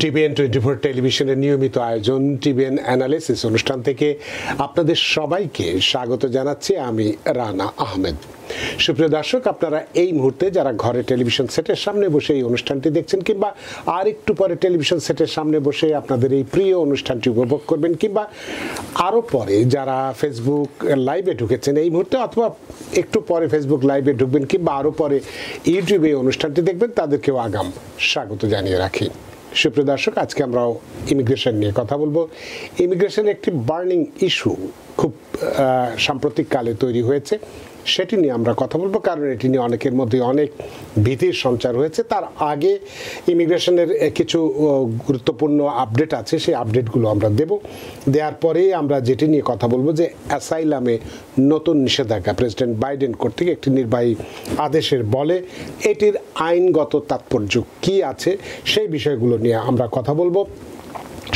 TVN 24 টেলিভিশনের নিয়মিত আয়োজন টিভিএন অ্যানালিসিস অনুষ্ঠান থেকে আপনাদের সবাইকে স্বাগত জানাচ্ছি। আমি রানা আহমেদ। সুপ্রিয় দর্শক, আপনারা এই মুহূর্তে যারা ঘরে টেলিভিশন সেটের সামনে বসে এই অনুষ্ঠানটি দেখছেন কিংবা আর একটু পরে টেলিভিশন সেটের সামনে বসে আপনাদের এই প্রিয় অনুষ্ঠানটি উপভোগ করবেন, কিংবা আরও পরে যারা ফেসবুক লাইভে ঢুকেছেন এই মুহূর্তে, অথবা একটু পরে ফেসবুক লাইভে ঢুকবেন কিংবা আরও পরে ইউটিউবে এই অনুষ্ঠানটি দেখবেন, তাদেরকেও আগাম স্বাগত জানিয়ে রাখি। সুপ্রিয় দর্শক, আজকে আমরা ইমিগ্রেশন নিয়ে কথা বলবো। ইমিগ্রেশন একটি বার্নিং ইস্যু খুব সাম্প্রতিককালে তৈরি হয়েছে, সেটি নিয়ে আমরা কথা বলবো, কারণ এটি নিয়ে অনেকের মধ্যে অনেক ভীতির সঞ্চার হয়েছে। তার আগে ইমিগ্রেশনের কিছু গুরুত্বপূর্ণ আপডেট আছে, সেই আপডেটগুলো আমরা দেওয়ার পরেই আমরা যেটি নিয়ে কথা বলবো যে অ্যাসাইলামে নতুন নিষেধাজ্ঞা প্রেসিডেন্ট বাইডেন কর্তৃক একটি নির্বাহী আদেশের বলে এটির আইনগত তাৎপর্য কী আছে সেই বিষয়গুলো নিয়ে আমরা কথা বলবো।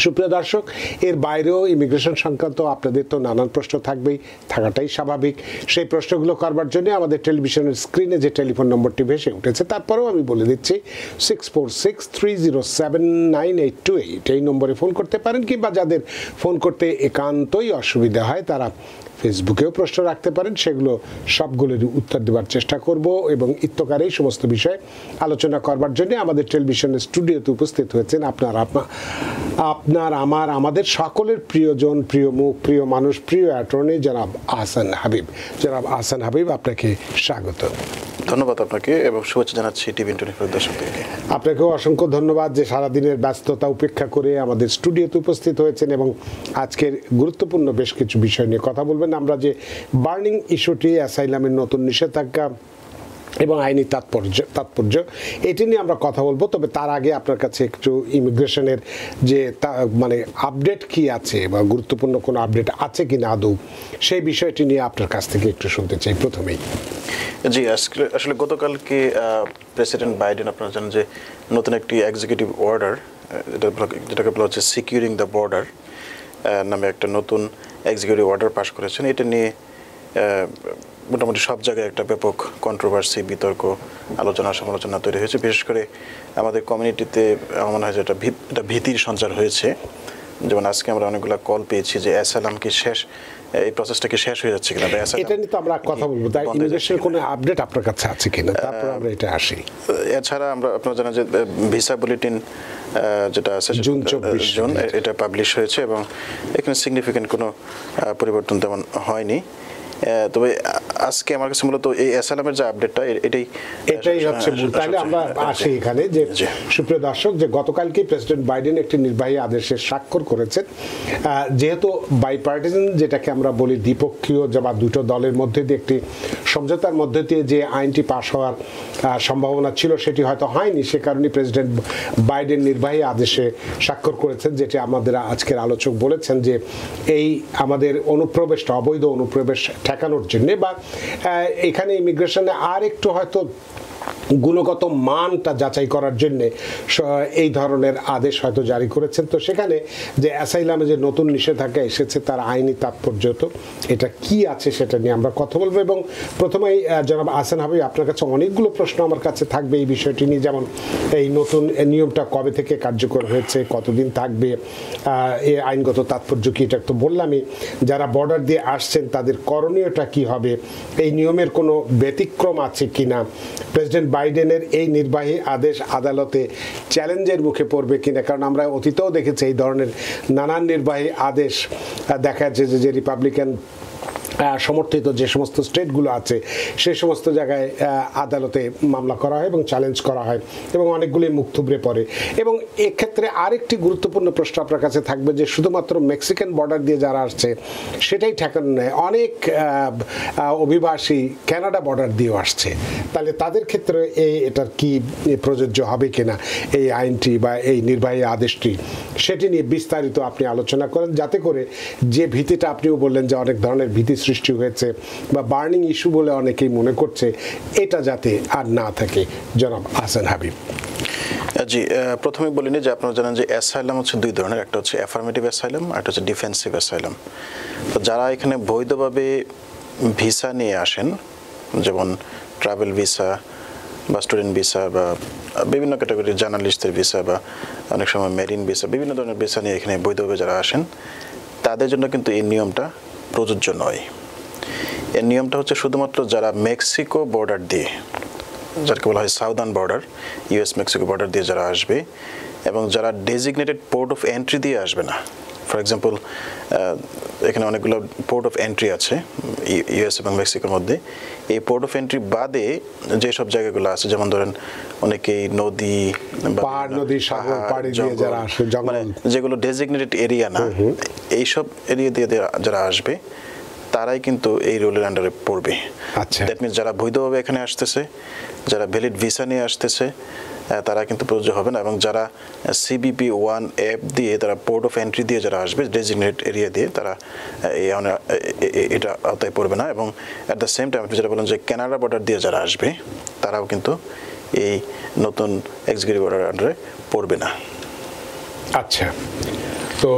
সুপ্রিয় দর্শক, এর বাইরেও ইমিগ্রেশন সংক্রান্ত আপনাদের তো নানান প্রশ্ন থাকবেই, থাকাটাই স্বাভাবিক। সেই প্রশ্নগুলো করবার জন্য আমাদের টেলিভিশনের স্ক্রিনে যে টেলিফোন নম্বরটি ভেসে উঠেছে, তারপরেও আমি বলে দিচ্ছি 6463079828 এই নম্বরে ফোন করতে পারেন, কিংবা যাদের ফোন করতে একান্তই অসুবিধা হয় তারা ফেসবুকেও প্রশ্ন রাখতে পারেন, সেগুলো সবগুলোরই উত্তর দেওয়ার চেষ্টা করব। এবং ইত্যকার এই সমস্ত বিষয়ে আলোচনা করবার জন্য আমাদের টেলিভিশনের স্টুডিওতে উপস্থিত হয়েছেন আমাদের সকলের প্রিয়জন, প্রিয় মুখ, প্রিয় মানুষ, প্রিয় অ্যাটর্নি জনাব আহসান হাবিব। জনাব আহসান হাবিব, আপনাকে স্বাগত। ধন্যবাদ আপনাকে এবং শুভেচ্ছা জানাচ্ছি টিভিএন 24 দর্শকদেরকে। আপনাকেও অসংখ্য ধন্যবাদ যে সারাদিনের ব্যস্ততা উপেক্ষা করে আমাদের স্টুডিওতে উপস্থিত হয়েছেন এবং আজকের গুরুত্বপূর্ণ বেশ কিছু বিষয় নিয়ে কথা বলবেন। আমরা যে বার্নিং ইস্যুটি, অ্যাসাইলামের নতুন নিষেধাজ্ঞা এবং আইনি তাৎপর্য এটি নিয়ে আমরা কথা বলবো। তবে তার আগে আপনার কাছে একটু ইমিগ্রেশনের যে মানে আপডেট কি আছে বা গুরুত্বপূর্ণ কোনো আপডেট আছে কি না আদৌ, সেই বিষয়টি নিয়ে আপনার কাছ থেকে একটু শুনতে চাই প্রথমেই। জি, আসলে গতকালকে প্রেসিডেন্ট বাইডেন, আপনারা জানেন যে নতুন একটি এক্সিকিউটিভ অর্ডার, যেটাকে বলা হচ্ছে সিকিউরিং দ্য বর্ডার নামে একটা নতুন এক্সিকিউটিভ অর্ডার পাশ করেছেন। এটা নিয়ে মোটামুটি সব জায়গায় একটা ব্যাপক কন্ট্রোভার্সি, বিতর্ক, আলোচনা সমালোচনা তৈরি হয়েছে। বিশেষ করে আমাদের কমিউনিটিতে আমার মনে হয় যে এটা ভীতির সঞ্চার হয়েছে। যেমন আজকে আমরা অনেকগুলো কল পেয়েছি যে অ্যাসাইলাম কি শেষ, এই প্রসেসটা কি শেষ হয়ে যাচ্ছে কিনা, এটা নিয়ে তো আমরা কথা বলবো। তাই ইমিগ্রেশনের কোনো আপডেট আপনার কাছে আছে কিনা, তারপর আমরা এটা আসি। এছাড়া আপনারা জানেন যে ভিসা বুলেটিন যেটা জুন 24 এটা পাবলিশ হয়েছে এবং এখানে সিগনিফিকেন্ট কোনো পরিবর্তন তেমন হয়নি। তবে আজকে আমার কাছে মূলত এই অ্যাসাইলামের যে আপডেটটা এটাই হচ্ছে মূল। তাহলে আমরা আসি এখানে যে সুপ্রিয় দর্শক, যে গতকালকে প্রেসিডেন্ট বাইডেন একটি নির্বাহী আদেশে স্বাক্ষর করেছেন। যেহেতু বাইপার্টিসান, যেটাকে আমরা বলি দ্বিপক্ষীয় বা দুটো দলের মধ্যে দিয়ে একটি সমঝোতার মধ্যে দিয়ে যে আইনটি পাশ হওয়ার সম্ভাবনা ছিল সেটি হয়তো হয়নি, সে কারণে প্রেসিডেন্ট বাইডেন নির্বাহী আদেশে স্বাক্ষর করেছেন, যেটি আমাদের আজকের আলোচক বলেছেন যে এই আমাদের অনুপ্রবেশটা, অবৈধ অনুপ্রবেশ ঠেকানোর জন্যে বা এখানে ইমিগ্রেশনে আর একটু হয়তো গুণগত মানটা যাচাই করার জন্যে এই ধরনের আদেশ হয়তো জারি করেছেন। তো সেখানে যে অ্যাসাইলামে যে নতুন নিষেধাজ্ঞা এসেছে তার আইনি তাৎপর্য তো এটা কি আছে সেটা নিয়ে আমরা কথা বলবো। এবং প্রথমেই জনাব আহসান হাবিব, আপনার কাছে অনেকগুলো প্রশ্ন আমার কাছে থাকবে এই বিষয়টি নিয়ে। যেমন এই নতুন নিয়মটা কবে থেকে কার্যকর হয়েছে, কতদিন থাকবে, এই আইনগত তাৎপর্য কি, এটা তো বললামই। যারা বর্ডার দিয়ে আসছেন তাদের করণীয়টা কি হবে, এই নিয়মের কোনো ব্যতিক্রম আছে কিনা, প্রেসিডেন্ট বাইডেনের এই নির্বাহী আদেশ আদালতে চ্যালেঞ্জের মুখে পড়বে কিনা, কারণ আমরা অতীতেও দেখেছি এই ধরনের নানান নির্বাহী আদেশ দেখা যাচ্ছে যে রিপাবলিকান সমর্থিত যে সমস্ত স্টেটগুলো আছে সেই সমস্ত জায়গায় আদালতে মামলা করা হয় এবং চ্যালেঞ্জ করা হয় এবং অনেকগুলি মুখ থুবড়ে পড়ে। এবং এক্ষেত্রে আরেকটি গুরুত্বপূর্ণ প্রশ্ন আপনার কাছে থাকবে যে শুধুমাত্র মেক্সিকান বর্ডার দিয়ে যারা আসছে সেটাই ঠেকানো নয়, অনেক অভিবাসী কানাডা বর্ডার দিয়েও আসছে। তাহলে তাদের ক্ষেত্রে এটার কি প্রযোজ্য হবে কিনা এই আইনটি বা এই নির্বাহী আদেশটি, সেটি নিয়ে বিস্তারিত আপনি আলোচনা করেন, যাতে করে যে ভীতিটা আপনিও বললেন যে অনেক ধরনের ভীতি সৃষ্টি হয়েছে বা বার্নিং ইস্যু বলে অনেকেই মনে করছে, এটা যাতে আর না থাকে। জনাব আহসান হাবিব। জি, প্রথমে বলিনি যে আপনারা জানেন যে অ্যাসাইলাম হচ্ছে দুই ধরনের, একটা হচ্ছে অ্যাফার্মেটিভ অ্যাসাইলাম আর একটা হচ্ছে ডিফেন্সিভ অ্যাসাইলাম। তো যারা এখানে বৈধভাবে ভিসা নিয়ে আসেন, যেমন ট্রাভেল ভিসা বা স্টুডেন্ট ভিসা বা বিভিন্ন ক্যাটাগরির জার্নালিস্টদের ভিসা বা অনেক সময় মেরিন ভিসা, বিভিন্ন ধরনের ভিসা নিয়ে এখানে বৈধভাবে যারা আসেন তাদের জন্য কিন্তু এই নিয়মটা প্রযোজ্য নয়। এই নিয়মটা হচ্ছে শুধুমাত্র যারা মেক্সিকো বর্ডার দিয়ে, যাকে বলা হয় southern border, US Mexico border দিয়ে যারা আসবে এবং যারা ডেজিগনেটেড পোর্ট অফ এন্ট্রি দিয়ে আসবে না। ফর এক্সাম্পল এখানে অনেকগুলো পোর্ট অফ এন্ট্রি আছে ইউএস এবং মেক্সিকোর মধ্যে। এই পোর্ট অফ এন্ট্রি বাদে যেসব জায়গাগুলো আছে, যেমন ধরেন অনেকেই নদী, পাহাড়, নদী, সাগর পাড়ি দিয়ে যারা আসে, মানে যেগুলো ডেজিগনেটেড এরিয়া না, এইসব এরিয়া দিয়ে যারা আসবে তারাই কিন্তু এই রুলের আন্ডারে পড়বে। আচ্ছা, দ্যাট মিনস যারা বৈধভাবে এখানে আসতেছে, যারা ভ্যালিড ভিসা নিয়ে আসতেছে, তারা কিন্তু প্রযোজ্য হবে না। এবং যারা CBP 1 অ্যাপ দিয়ে, তারা পোর্ট অফ এন্ট্রি দিয়ে যারা আসবে ডেজিগনেট এরিয়া দিয়ে, তারা এটা আওতায় পড়বে না। এবং অ্যাট দ্য সেম টাইম আপনি যেটা বলেন যে কানাডা বর্ডার দিয়ে যারা আসবে তারাও কিন্তু এই নতুন এক্সিকিউটিভ অর্ডার আন্ডারে পড়বে না। আচ্ছা, তো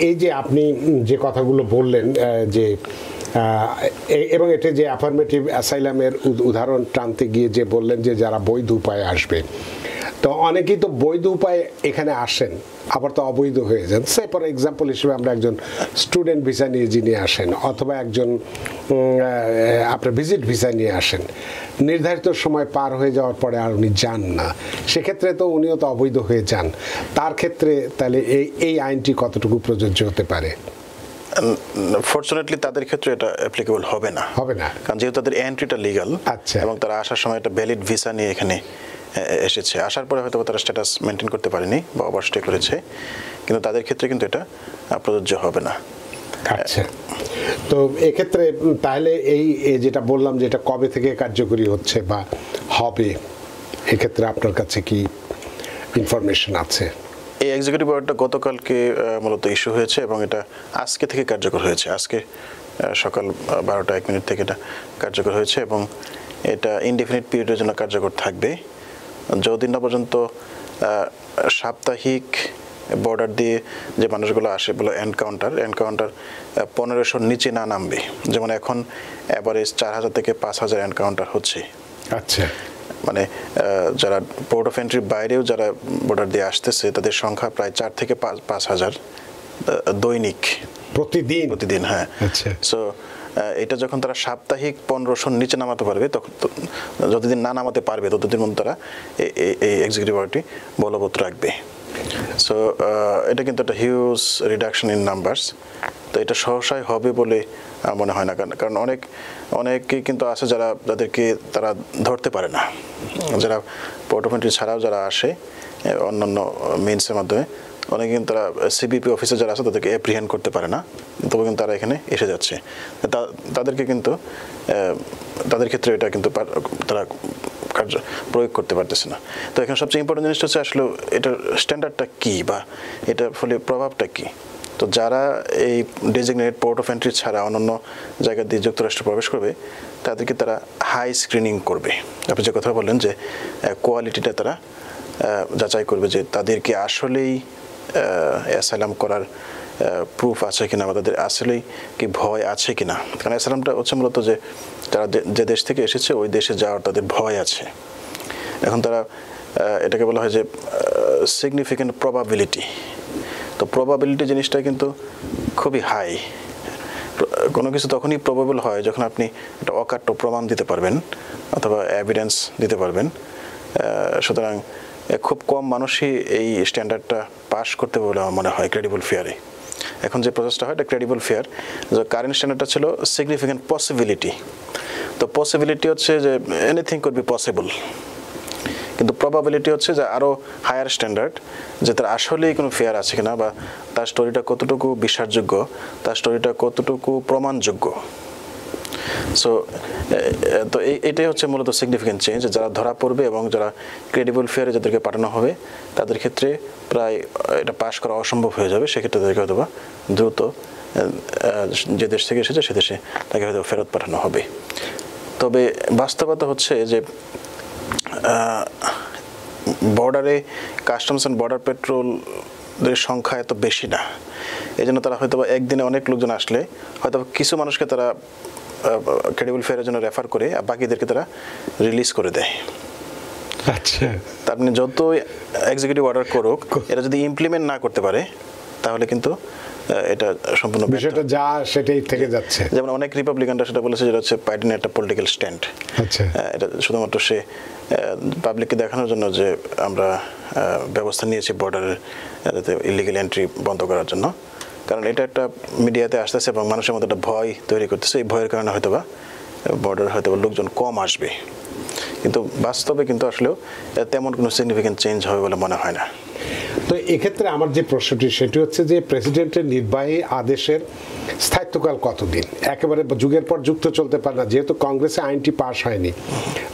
এই যে আপনি যে কথাগুলো বললেন যে এবং এটা যে অ্যাফার্মেটিভ অ্যাসাইলামের উদাহরণ টানতে গিয়ে যে বললেন যে যারা বৈধ উপায়ে আসবে, তো অনেকেই তো বৈধ উপায়ে এখানে আসেন, আবার তো অবৈধ হয়ে যান। সে ফর এক্সাম্পল হিসেবে আমরা একজন স্টুডেন্ট ভিসা নিয়ে যিনি আসেন, অথবা একজন আপনার ভিজিট ভিসা নিয়ে আসেন, নির্ধারিত সময় পার হয়ে যাওয়ার পরে আর উনি যান না, সেক্ষেত্রে তো উনিও তো অবৈধ হয়ে যান। তার ক্ষেত্রে তাহলে এই আইনটি কতটুকু প্রযোজ্য হতে পারে? ফরচুনেটলি তাদের ক্ষেত্রে এটা অ্যাপ্লিকেবল হবে না, কারণ যেহেতু তাদের এন্ট্রিটা লিগাল এবং তারা আসার সময় একটা ভ্যালিড ভিসা নিয়ে এখানে এসেছে। আসার পরে হয়তো তারা স্ট্যাটাস মেনটেন করতে পারেনি বা ওভারস্টে করেছে, কিন্তু তাদের ক্ষেত্রে কিন্তু এটা প্রযোজ্য হবে না। আচ্ছা, তো এক্ষেত্রে তাহলে এই যেটা বললাম যে এটা কবে থেকে কার্যকরী হচ্ছে বা হবে, এক্ষেত্রে আপনার কাছে কি ইনফরমেশন আছে? এই এক্সিকিউটিভ অর্ডারটা গতকালকে মূলত ইস্যু হয়েছে এবং এটা আজকে থেকে কার্যকর হয়েছে। আজকে সকাল 12:01 থেকে এটা কার্যকর হয়েছে এবং এটা ইনডেফিনিট পিরিয়ডের জন্য কার্যকর থাকবে, যতদিন না পর্যন্ত সাপ্তাহিক বর্ডার দিয়ে যে মানুষগুলো আসে বলে এনকাউন্টার 1500 নিচে না নামবে। যেমন এখন অ্যাভারেজ 4000 থেকে 5000 এনকাউন্টার হচ্ছে। আচ্ছা, মানে যারা পোর্ট অফ এন্ট্রির বাইরেও যারা বর্ডার দিয়ে আসতেছে তাদের সংখ্যা প্রায় 4 থেকে 5000 দৈনিক, প্রতিদিন। হ্যাঁ, আচ্ছা। সো এটা যখন তারা সাপ্তাহিক 1500 নিচে নামাতে পারবে, তখন যতদিন না নামাতে পারবে ততদিন মধ্যে তারা এই এক্সিকিউটিভ অর্ডারটি বলবৎ রাখবে। সো এটা কিন্তু একটা হিউজ রিডাকশন ইন নাম্বারস। তো এটা সহসায় হবে বলে মনে হয় না, কারণ অনেকেই কিন্তু আছে যাদেরকে তারা ধরতে পারে না, যারা পোর্ট অফ এন্ট্রি ছাড়াও যারা আসে অন্যান্য মিনসের মাধ্যমে, অনেকে কিন্তু তারা CBP অফিসে যারা আছে তাদেরকে অ্যাপ্রিহেন্ড করতে পারে না, তবে কিন্তু তারা এখানে এসে যাচ্ছে। তাদেরকে কিন্তু তাদের ক্ষেত্রে এটা কিন্তু তারা কার্য প্রয়োগ করতে পারতেছে না। তো এখানে সবচেয়ে ইম্পর্টেন্ট জিনিসটা হচ্ছে আসলে এটার স্ট্যান্ডার্ডটা কী বা এটার ফলে প্রভাবটা কী। তো যারা এই ডেজিগনেটেড পোর্ট অফ এন্ট্রি ছাড়া অন্যান্য জায়গা দিয়ে যুক্তরাষ্ট্রে প্রবেশ করবে তাদেরকে তারা হাই স্ক্রিনিং করবে। আপনি যে কথা বললেন যে কোয়ালিটিটা তারা যাচাই করবে যে তাদেরকে আসলেই অ্যাসাইলাম করার প্রুফ আছে কিনা বা তাদের আসলেই কি ভয় আছে কিনা। কারণ অ্যাসাইলামটা হচ্ছে মূলত যে তারা যে দেশ থেকে এসেছে ওই দেশে যাওয়ার তাদের ভয় আছে। এখন তারা এটাকে বলা হয় যে সিগনিফিক্যান্ট প্রবাবিলিটি। তো প্রবাবিলিটি জিনিসটা কিন্তু খুবই হাই। কোনো কিছু তখনই প্রবাবল হয় যখন আপনি একটা অকাট্য প্রমাণ দিতে পারবেন অথবা এভিডেন্স দিতে পারবেন। সুতরাং খুব কম মানুষই এই স্ট্যান্ডার্ডটা পাস করতে বলে আমার মনে হয় ক্রেডিবল ফেয়ারে। এখন যে প্রসেসটা হয় এটা ক্রেডিবল ফেয়ার, যে কারেন্ট স্ট্যান্ডার্ডটা ছিল সিগনিফিক্যান্ট পসিবিলিটি। তো পসিবিলিটি হচ্ছে যে এনিথিং কুড বি পসিবল, কিন্তু প্রবাবিলিটি হচ্ছে যে আরও হায়ার স্ট্যান্ডার্ড, যে তার আসলেই কোনো ফেয়ার আছে কিনা বা তার স্টোরিটা কতটুকু বিশ্বাসযোগ্য, তার স্টোরিটা কতটুকু প্রমাণযোগ্য। সো তো এটাই হচ্ছে মূলত সিগনিফিক্যান্ট চেঞ্জ। যারা ধরা পড়বে এবং যারা ক্রেডিবল ফেয়ারে যাদেরকে পাঠানো হবে তাদের ক্ষেত্রে প্রায় এটা পাশ করা অসম্ভব হয়ে যাবে। সেক্ষেত্রে তাদেরকে হয়তো বা দ্রুত যে দেশ থেকে এসেছে সে দেশে তাকে হয়তো ফেরত পাঠানো হবে। তবে বাস্তবতা হচ্ছে যে বর্ডারে কাস্টমস অ্যান্ড বর্ডার পেট্রোলের সংখ্যা এত বেশি না, এই জন্য তারা হয়তো একদিনে অনেক লোকজন আসলে হয়তো কিছু মানুষকে তারা ক্রেডিবল ফেয়ারের জন্য রেফার করে আর বাকিদেরকে তারা রিলিজ করে দেয়। আচ্ছা, তার মানে যত এক্সিকিউটিভ অর্ডার করুক, এটা যদি ইমপ্লিমেন্ট না করতে পারে তাহলে কিন্তু এটা সম্পূর্ণ বিষয়টা যা সেটাই থেকে যাচ্ছে। যেমন অনেক রিপাবলিকানরা সেটা বলেছে, যেটা হচ্ছে বাইডেনের একটা পলিটিক্যাল স্ট্যান্ড। আচ্ছা, এটা শুধুমাত্র সে পাবলিককে দেখানোর জন্য যে আমরা ব্যবস্থা নিয়েছি বর্ডারের ইলিগাল এন্ট্রি বন্ধ করার জন্য, কারণ এটা একটা মিডিয়াতে আসতেছে এবং মানুষের মধ্যে একটা ভয় তৈরি করতেছে। এই ভয়ের কারণে হয়তোবা বর্ডার হয়তোবা লোকজন কম আসবে, কিন্তু বাস্তবে কিন্তু আসলেও তেমন কোনো সিগনিফিকেন্ট চেঞ্জ হবে বলে মনে হয় না। তো এক্ষেত্রে আমার যে প্রশ্নটি সেটি হচ্ছে যে প্রেসিডেন্টের নির্বাহী আদেশের স্থায়িত্বকাল কতদিন? একেবারে যুগের পর যুগ তো চলতে পারে না, যেহেতু কংগ্রেসে আইনটি পাস হয়নি,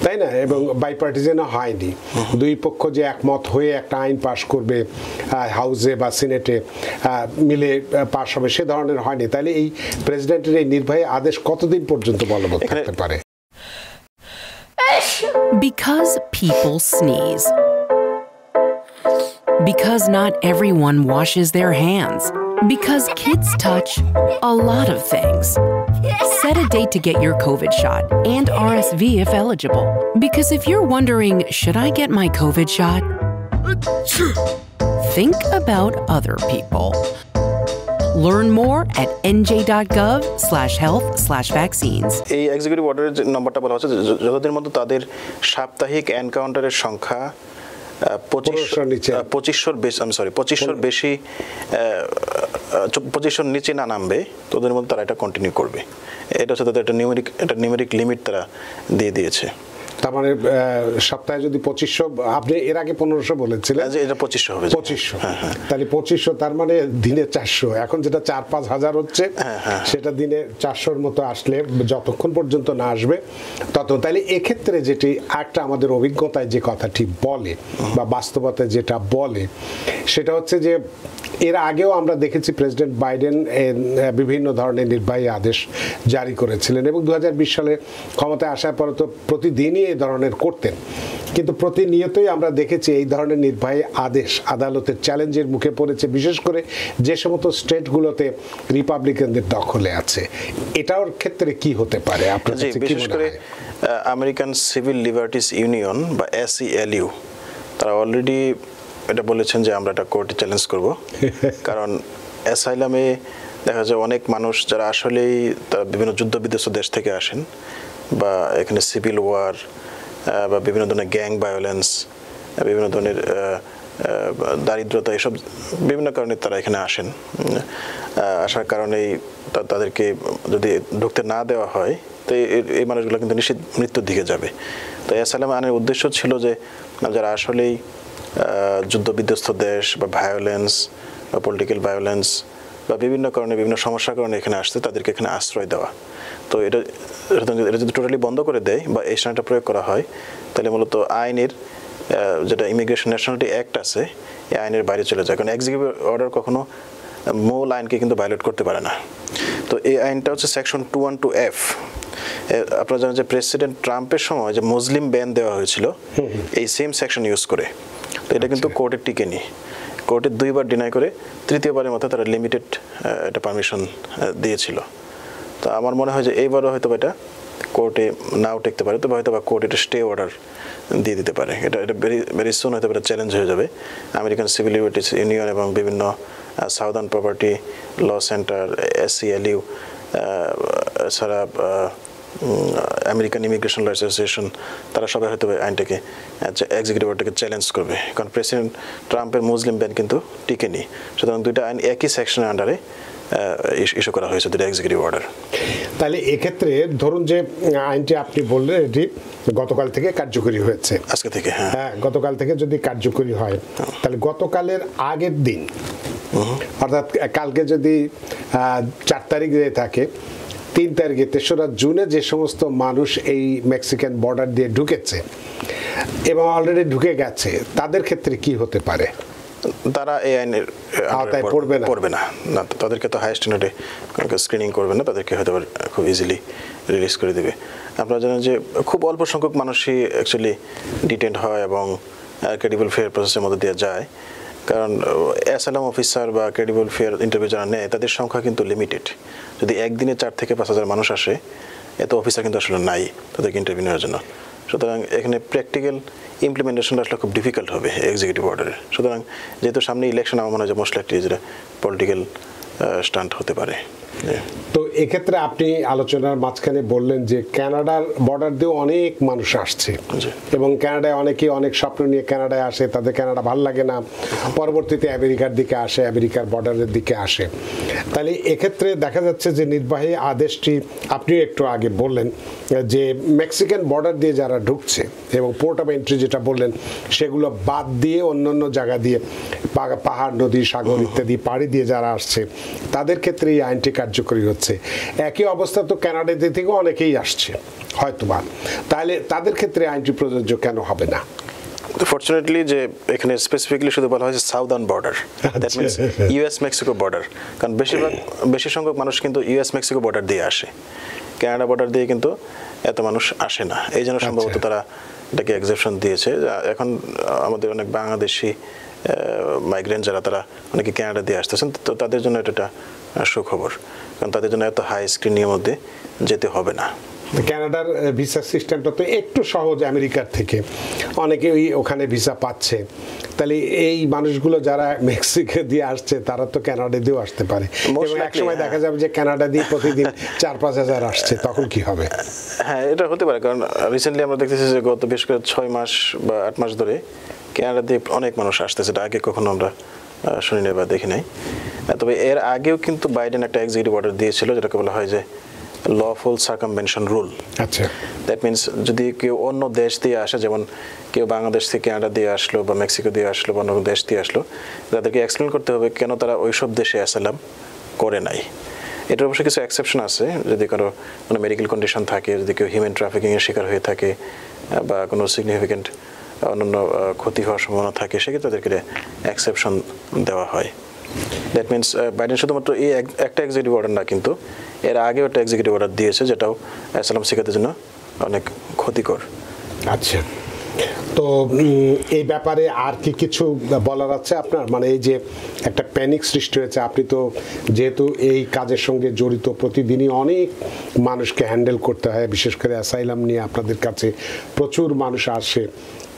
তাই না, এবং বাইপার্টিজানও হয়নি। দুই পক্ষ যে একমত হয়ে একটা আইন পাস করবে হাউসে বা সিনেটে মিলে পাস হবে সে ধরনের হয়নি। তাহলে এই প্রেসিডেন্টের এই নির্বাহী আদেশ কতদিন পর্যন্ত বলবৎ থাকতে পারে? Because people sneeze. Because not everyone washes their hands. Because kids touch a lot of things. Set a date to get your COVID shot and RSV if eligible. Because if you're wondering, should I get my COVID shot? Think about other people. Learn more at nj.gov/health/vaccines. এই executive অর্ডারের যে নম্বরটা বলা হচ্ছে, যতদিনের মধ্যে তাদের সাপ্তাহিক এনকাউন্টারের সংখ্যা 2500 বেশি 2500 নিচে না নামবে, তোদের মধ্যে তারা এটা কন্টিনিউ করবে। এটা হচ্ছে তাদের একটা নিউমেরিক লিমিট তারা দিয়ে দিয়েছে। তার মানে সপ্তাহে যদি 2500, আপনি এর আগে 1500 বলেছিলেন, এটা 2500 হবে। 2500, তাহলে 2500 তার মানে দিনে 400। এখন যেটা 4-5 হাজার হচ্ছে সেটা দিনে 400-র মতো আসলে যতক্ষণ পর্যন্ত না আসবে তত। তাহলে এক্ষেত্রে যেটি একটা আমাদের অভিজ্ঞতায় যে কথাটি বলে বা বাস্তবতায় যেটা বলে সেটা হচ্ছে যে এর আগেও আমরা দেখেছি প্রেসিডেন্ট বাইডেন বিভিন্ন ধরনের নির্বাহী আদেশ জারি করেছিলেন এবং 2020 সালে ক্ষমতায় আসার পরে তো প্রতিদিনই এই ধরনের করতেন, কিন্তু প্রতিনিয়তই আমরা দেখেছি এই ধরনের নির্বাহী আদেশ আদালতের চ্যালেঞ্জের মুখে পড়েছে, বিশেষ করে যে সমস্ত স্টেটগুলোতে রিপাবলিকানদের দখলে আছে। এটার ক্ষেত্রে কি হতে পারে আপনার কাছে কি বিশেষ করে আমেরিকান সিভিল লিবার্টিস ইউনিয়ন বা ACLU তারা অলরেডি এটা বলেছেন যে আমরা এটা কোর্টে চ্যালেঞ্জ করব। কারণ অ্যাসাইলামে দেখা যায় অনেক মানুষ যারা আসলেই তারা বিভিন্ন যুদ্ধ বিধ্বস্ত দেশ থেকে আসেন, বা এখানে সিভিল ওয়ার বা বিভিন্ন ধরনের গ্যাং ভায়োলেন্স, বিভিন্ন ধরনের দারিদ্রতা, এসব বিভিন্ন কারণে তারা এখানে আসেন। আসার কারণেই তাদেরকে যদি ঢুকতে না দেওয়া হয় তো এই মানুষগুলো কিন্তু নিশ্চিত মৃত্যুর দিকে যাবে। তো অ্যাসাইলাম আইনের উদ্দেশ্য ছিল যে যারা আসলেই যুদ্ধ বিধ্বস্ত দেশ বা ভায়োলেন্স বা পলিটিক্যাল ভায়োলেন্স বা বিভিন্ন কারণে বিভিন্ন সমস্যার কারণে এখানে আসছে তাদেরকে এখানে আশ্রয় দেওয়া। তো এটা যদি টোটালি বন্ধ করে দেয় বা এই আইনটা প্রয়োগ করা হয় তাহলে মূলত আইনের যেটা ইমিগ্রেশন ন্যাশনালিটি অ্যাক্ট আছে এই আইনের বাইরে চলে যায়। কারণ এক্সিকিউটিভ অর্ডার কখনো মূল আইনকে কিন্তু ভায়োলেট করতে পারে না। তো এই আইনটা হচ্ছে সেকশন 212F। আপনারা জানেন যে প্রেসিডেন্ট ট্রাম্পের সময় যে মুসলিম ব্যান দেওয়া হয়েছিল এই সেম সেকশন ইউজ করে। তো এটা কিন্তু কোর্টে টিকেনি, কোর্টে 2বার ডিনাই করে 3য়বারের মতো তারা লিমিটেড একটা পারমিশন দিয়েছিল। তো আমার মনে হয় যে এইবারও হয়তো এটা কোর্টে নাও টেকতে পারে, তবে হয়তো বা কোর্ট এটা স্টে অর্ডার দিয়ে দিতে পারে। এটা ভেরি সুন হয়তো এটা চ্যালেঞ্জ হয়ে যাবে। আমেরিকান সিভিল লিবার্টিস ইউনিয়ন এবং বিভিন্ন সাউদার্ন প্রপার্টি ল সেন্টার, ACLU, এছাড়া আমেরিকান ইমিগ্রেশন ল অ্যাসোসিয়েশন, তারা সবাই হয়তো আইনটাকে এক্সিকিউটিভ অর্ডারটাকে চ্যালেঞ্জ করবে। কারণ প্রেসিডেন্ট ট্রাম্পের মুসলিম ব্যান কিন্তু টিকেনি, সুতরাং দুইটা আইন একই সেকশনের আন্ডারে ইস্যু করা হয়েছে, দুটো এক্সিকিউটিভ অর্ডার। তাহলে এক্ষেত্রে ধরুন যে আইনটি আপনি বললেন এটি গতকাল থেকে কার্যকরী হয়েছে, আজকে থেকে, হ্যাঁ গতকাল থেকে যদি কার্যকরী হয় তাহলে গতকালের আগের দিন অর্থাৎ কালকে যদি 4 তারিখ দিয়ে থাকে, 3 তারিখে 3রা জুনে যে সমস্ত মানুষ এই মেক্সিকান বর্ডার দিয়ে ঢুকেছে এবং অলরেডি ঢুকে গেছে তাদের ক্ষেত্রে কি হতে পারে? তারা এই আইনের আওতায় পড়বে না, তাদেরকে তো হাই স্ট্যান্ডার্ডে স্ক্রিনিং করবে না, তাদেরকে হয়তো খুব ইজিলি রিলিজ করে দেবে। আপনারা জানেন যে খুব অল্প সংখ্যক মানুষই অ্যাকচুয়ালি ডিটেন্ড হয় এবং ক্রেডিবল ফেয়ার প্রসেসের মধ্যে দিয়ে যায়। কারণ অ্যাসাইলাম অফিসার বা ক্রেডিবল ফেয়ার ইন্টারভিউ যারা নেয় তাদের সংখ্যা কিন্তু লিমিটেড। যদি একদিনে 4 থেকে 5 হাজার মানুষ আসে, এত অফিসার কিন্তু আসলে নাই তাদেরকে ইন্টারভিউ নেওয়ার জন্য। সুতরাং এখানে প্র্যাকটিক্যাল ইমপ্লিমেন্টেশনটা আসলে খুব ডিফিকাল্ট হবে এক্সিকিউটিভ অর্ডারে। সুতরাং যেহেতু সামনে ইলেকশন, আমার মনে হয় যে মোস্ট লাইকলি যেটা পলিটিক্যাল স্টান্ট হতে পারে। তো এক্ষেত্রে আপনি আলোচনার মাঝখানে বললেন যে কানাডার বর্ডার দিয়েও অনেক মানুষ আসছে এবং কানাডায় অনেকেই অনেক স্বপ্ন নিয়ে কানাডায় আসে, তাদের কানাডা ভালো লাগে না, পরবর্তীতে আমেরিকার দিকে আসে, আমেরিকার বর্ডারের দিকে আসে। তাহলে এক্ষেত্রে দেখা যাচ্ছে যে নির্বাহী আদেশটি আপনিও একটু আগে বললেন যে মেক্সিকান বর্ডার দিয়ে যারা ঢুকছে এবং পোর্ট অফ এন্ট্রি যেটা বললেন সেগুলো বাদ দিয়ে অন্যান্য জায়গা দিয়ে পাহাড়, নদী, সাগর ইত্যাদি পাড়ি দিয়ে যারা আসছে তাদের ক্ষেত্রে এই আইনটি কার্যকরী হচ্ছে। একই অবস্থা তো কানাডা থেকে অনেকেই আসছে হয়তোবা, তাহলে তাদের ক্ষেত্রে আইনটি প্রযোজ্য কেন হবে না? ফরচুনেটলি যে এখানে স্পেসিফিকলি শুধু বলা হয়েছে southern border, that means US Mexico border. কারণ বেশি সংখ্যক মানুষ কিন্তু ইউএস মেক্সিকো বর্ডার দিয়ে আসে, কানাডা বর্ডার দিয়ে কিন্তু এত মানুষ আসে না। এই জন্য সম্ভবত তারা এটাকে এক্সেপশন দিয়েছে। এখন আমাদের অনেক বাংলাদেশি মাইগ্রেন্ট যারা, তারা অনেকে কানাডা দিয়ে আসতেছেন, তো তাদের জন্য এটা সুখবর, কারণ তাদের জন্য এত হাই স্ক্রিনিংয়ের মধ্যে যেতে হবে না। কানাডার ভিসা সিস্টেমটা তো একটু সহজ আমেরিকার থেকে, অনেকেই ওখানে ভিসা পাচ্ছে। তাহলে এই মানুষগুলো যারা মেক্সিকো দিয়ে আসছে তারা তো কানাডা দিয়েও আসতে পারে, এবং একসময় দেখা যাবে যে কানাডা দিয়ে প্রতিদিন 4-5 হাজার আসছে, তখন কি হবে? হ্যাঁ, এটা হতে পারে, কারণ রিসেন্টলি আমরা দেখতেছি যে গত বেশ করে 6 মাস বা 8 মাস ধরে কানাডা দিয়ে অনেক মানুষ আসতেছে। এটা আগে কখনো আমরা শুনি নাই বা দেখি নাই। তবে এর আগেও কিন্তু বাইডেন একটা এক্সিকিউটিভ অর্ডার দিয়েছিল, যেটাকে বলা হয় যে লফুল সার্কামভেনশন রুল। আচ্ছা, দ্যাট মিনস যদি কেউ অন্য দেশ দিয়ে আসে, যেমন কেউ বাংলাদেশ থেকে কানাডা দিয়ে আসলো বা মেক্সিকো দিয়ে আসলো বা অন্য দেশ দিয়ে আসলো, তাদেরকে এক্সপ্লেন করতে হবে কেন তারা ওইসব দেশে অ্যাসাইলাম করে নাই। এটার অবশ্যই কিছু এক্সেপশন আছে, যদি কোনো মেডিকেল কন্ডিশন থাকে, যদি কেউ হিউম্যান ট্রাফিকিংয়ের শিকার হয়ে থাকে বা কোনো সিগনিফিকেন্ট অন্যান্য ক্ষতি হওয়ার সম্ভাবনা থাকে, সেক্ষেত্রে তাদেরকে এক্সেপশন দেওয়া হয়। দ্যাট মিনস বাইডেন শুধুমাত্র এই একটা এক্সিকিউটিভ অর্ডার না, কিন্তু এর আগেও একটা এক্সিকিউটিভ অর্ডার দিয়েছে, যেটাও অ্যাসাইলাম সিকারদের জন্য অনেক ক্ষতিকর। আচ্ছা, তো এই ব্যাপারে আর কি কিছু বলার আছে আপনার? মানে এই যে একটা প্যানিক সৃষ্টি হয়েছে, আপনি তো যেহেতু এই কাজের সঙ্গে জড়িত, প্রতিদিনই অনেক মানুষকে হ্যান্ডেল করতে হয়, বিশেষ করে অ্যাসাইলাম নিয়ে আপনাদের কাছে প্রচুর মানুষ আসে,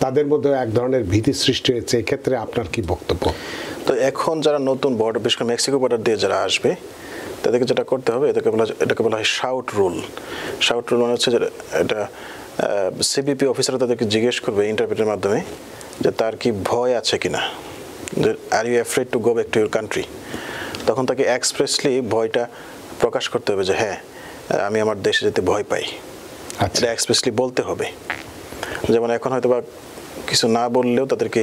তাদের মধ্যে এক ধরনের ভীতি সৃষ্টি হয়েছে। এক্ষেত্রে আপনার কি বক্তব্য? তো এখন যারা নতুন বর্ডার, বিশেষ করে মেক্সিকো বর্ডার দিয়ে যারা আসবে, তাদেরকে যেটা করতে হবে, এটাকে বলা হয় শাউট রুল। শাউট রুল মানে হচ্ছে যে এটা সিবিপি অফিসার তাদেরকে জিজ্ঞেস করবে ইন্টারপ্রেটের মাধ্যমে যে তার কি ভয় আছে কিনা, যে are you afraid to go back to your country. তখন তাকে এক্সপ্রেসলি ভয়টা প্রকাশ করতে হবে যে হ্যাঁ, আমি আমার দেশে যেতে ভয় পাই। এটা এক্সপ্রেসলি বলতে হবে। যেমন এখন হয়তো বা কিছু না বললেও তাদেরকে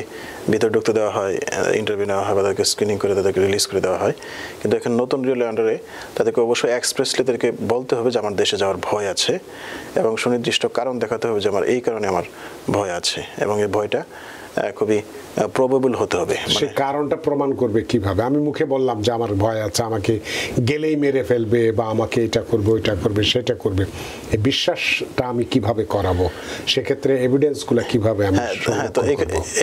ভিতরে ঢুকতে দেওয়া হয়, ইন্টারভিউ নেওয়া হয় বা তাদেরকে স্ক্রিনিং করে তাদেরকে রিলিজ করে দেওয়া হয়। কিন্তু এখন নতুন রুলের আন্ডারে তাদেরকে অবশ্যই এক্সপ্রেসলি তাদেরকে বলতে হবে যে আমার দেশে যাওয়ার ভয় আছে, এবং সুনির্দিষ্ট কারণ দেখাতে হবে যে আমার এই কারণে আমার ভয় আছে, এবং এই ভয়টা খুবই প্রবেবল হতে হবে। সে কারণটা প্রমাণ করবে কিভাবে? আমি মুখে বললাম যে আমার ভয় আছে, আমাকে গেলেই মেরে ফেলবে বা আমাকে এটা করবে, ওইটা করবে, সেটা করবে, এই বিশ্বাসটা আমি কিভাবে করাবো? সেক্ষেত্রে এভিডেন্সগুলো কিভাবে আমি? হ্যাঁ, তো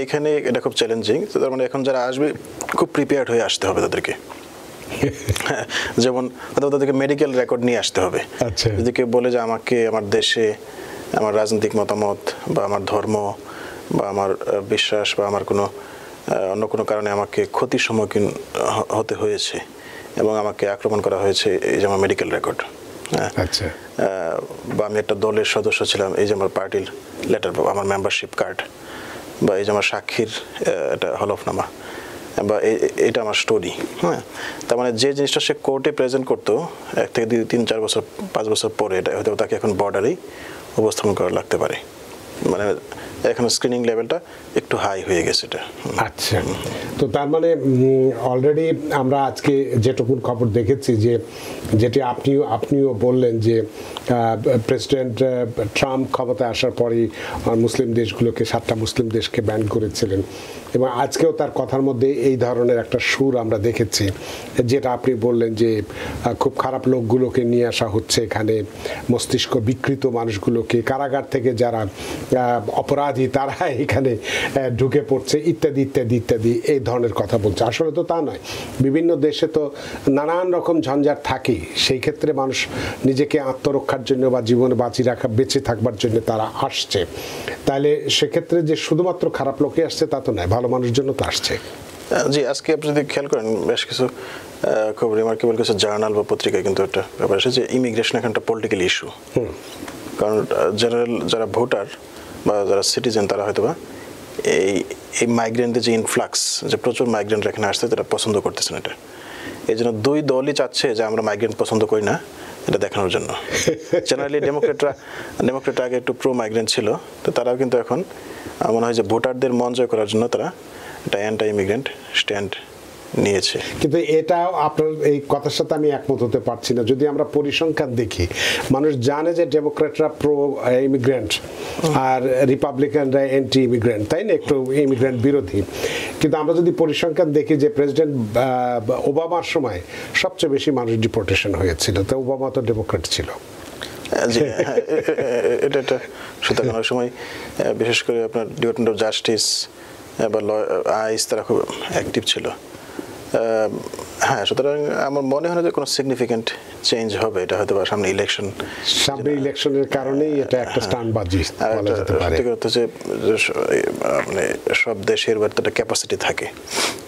এখানে এটা খুব চ্যালেঞ্জিং। তো তার মানে এখন যারা আসবে খুব প্রিপেয়ার্ড হয়ে আসতে হবে তাদেরকে। যেমন তাদেরকে মেডিকেল রেকর্ড নিয়ে আসতে হবে। যদি কেউ বলে যে আমাকে আমার দেশে আমার রাজনৈতিক মতামত বা আমার ধর্ম বা আমার বিশ্বাস বা আমার কোনো অন্য কোনো কারণে আমাকে ক্ষতির সম্মুখীন হতে হয়েছে এবং আমাকে আক্রমণ করা হয়েছে, এই যে আমার মেডিকেল রেকর্ড, আচ্ছা, বা আমি একটা দলের সদস্য ছিলাম, এই যে আমার পার্টির লেটার বা আমার মেম্বারশিপ কার্ড, বা এই যে আমার সাক্ষীর একটা হলফনামা, বা এটা আমার স্টোরি। হ্যাঁ, তার মানে যে জিনিসটা সে কোর্টে প্রেজেন্ট করতো 1 থেকে 2, 3, 4 বছর 5 বছর পরে, এটা হয়তো তাকে এখন বর্ডারেই উপস্থাপন করা লাগতে পারে। মানে এখন স্ক্রিনিং লেভেলটা একটু হাই হয়ে গেছে এটা। আচ্ছা, তো তার মানে অলরেডি আমরা আজকে যেটুকুন খবর দেখেছি, যে যেটি আপনিও বললেন যে প্রেসিডেন্ট ট্রাম্প ক্ষমতায় আসার পরেই মুসলিম দেশগুলোকে 7টা মুসলিম দেশকে ব্যান করেছিলেন, এবং আজকেও তার কথার মধ্যে এই ধরনের একটা সুর আমরা দেখেছি, যেটা আপনি বললেন যে খুব খারাপ লোকগুলোকে নিয়ে আসা হচ্ছে এখানে, মস্তিষ্ক বিকৃত মানুষগুলোকে, কারাগার থেকে যারা অপরাধী অপরাধী তারা এখানে ঢুকে পড়ছে ইত্যাদি ইত্যাদি ইত্যাদি এই ধরনের কথা বলছে। আসলে তো তা নয়, বিভিন্ন দেশে তো নানান রকম ঝঞ্ঝাট থাকেই, সেই ক্ষেত্রে মানুষ নিজেকে আত্মরক্ষার জন্য বা জীবনে বেঁচে থাকবার জন্য তারা আসছে। তাহলে সেক্ষেত্রে যে শুধুমাত্র খারাপ লোকে আসছে তা তো নয়, ভালো মানুষের জন্য তো আসছে। জি, আজকে আপনি যদি খেয়াল করেন বেশ কিছু খুব রিমার্কেবল কিছু জার্নাল বা পত্রিকায় কিন্তু একটা ব্যাপার আছে যে ইমিগ্রেশন এখন একটা পলিটিক্যাল ইস্যু। কারণ জেনারেল যারা ভোটার বা যারা সিটিজেন তারা হয়তো বা এই মাইগ্রেন্টদের যে ইনফ্লাক্স, যে প্রচুর মাইগ্রেন্টরা এখানে আসছে তারা পছন্দ করতেছেন এটা। এই জন্য দুই দলই চাচ্ছে যে আমরা মাইগ্রেন্ট পছন্দ করি না, এটা দেখানোর জন্য। জেনারেলি ডেমোক্রেটরা আগে একটু প্রো মাইগ্রেন্ট ছিল, তো তারাও কিন্তু এখন মনে হয় যে ভোটারদের মন জয় করার জন্য তারা একটা অ্যান্টি ইমিগ্রেন্ট স্ট্যান্ড নিয়েছে। কিন্তু এটাও আপনার এই কথার সাথে আমি একমত হতে পারছি না। যদি আমরা পরিসংখ্যান দেখি, মানুষ জানে যে ডেমোক্রেটরা প্রো ইমিগ্রেন্ট আর রিপাবলিকানরা অ্যান্টি ইমিগ্রেন্ট, তাই না, একটু ইমিগ্রেন্ট বিরোধী। কিন্তু আমরা যদি পরিসংখ্যান দেখি যে প্রেসিডেন্ট ওবামার সময় সবচেয়ে বেশি মানুষ ডিপোর্টেশন হয়েছিল, তো ওবামা তো ডেমোক্রেট ছিল। জি, এটা সুতরাং ওই সময় বিশেষ করে আপনার ডিপার্টমেন্ট অফ জাস্টিস বা আইস তারা খুব অ্যাক্টিভ ছিল। হ্যাঁ, সুতরাং আমার মনে হয় না যে কোনো সিগনিফিকেন্ট চেঞ্জ হবে। এটা হয়তো সামনে ইলেকশনের কারণেই এটা একটা স্টান্টবাজি বলা যেতে পারে। হচ্ছে মানে সব দেশের একটা ক্যাপাসিটি থাকে,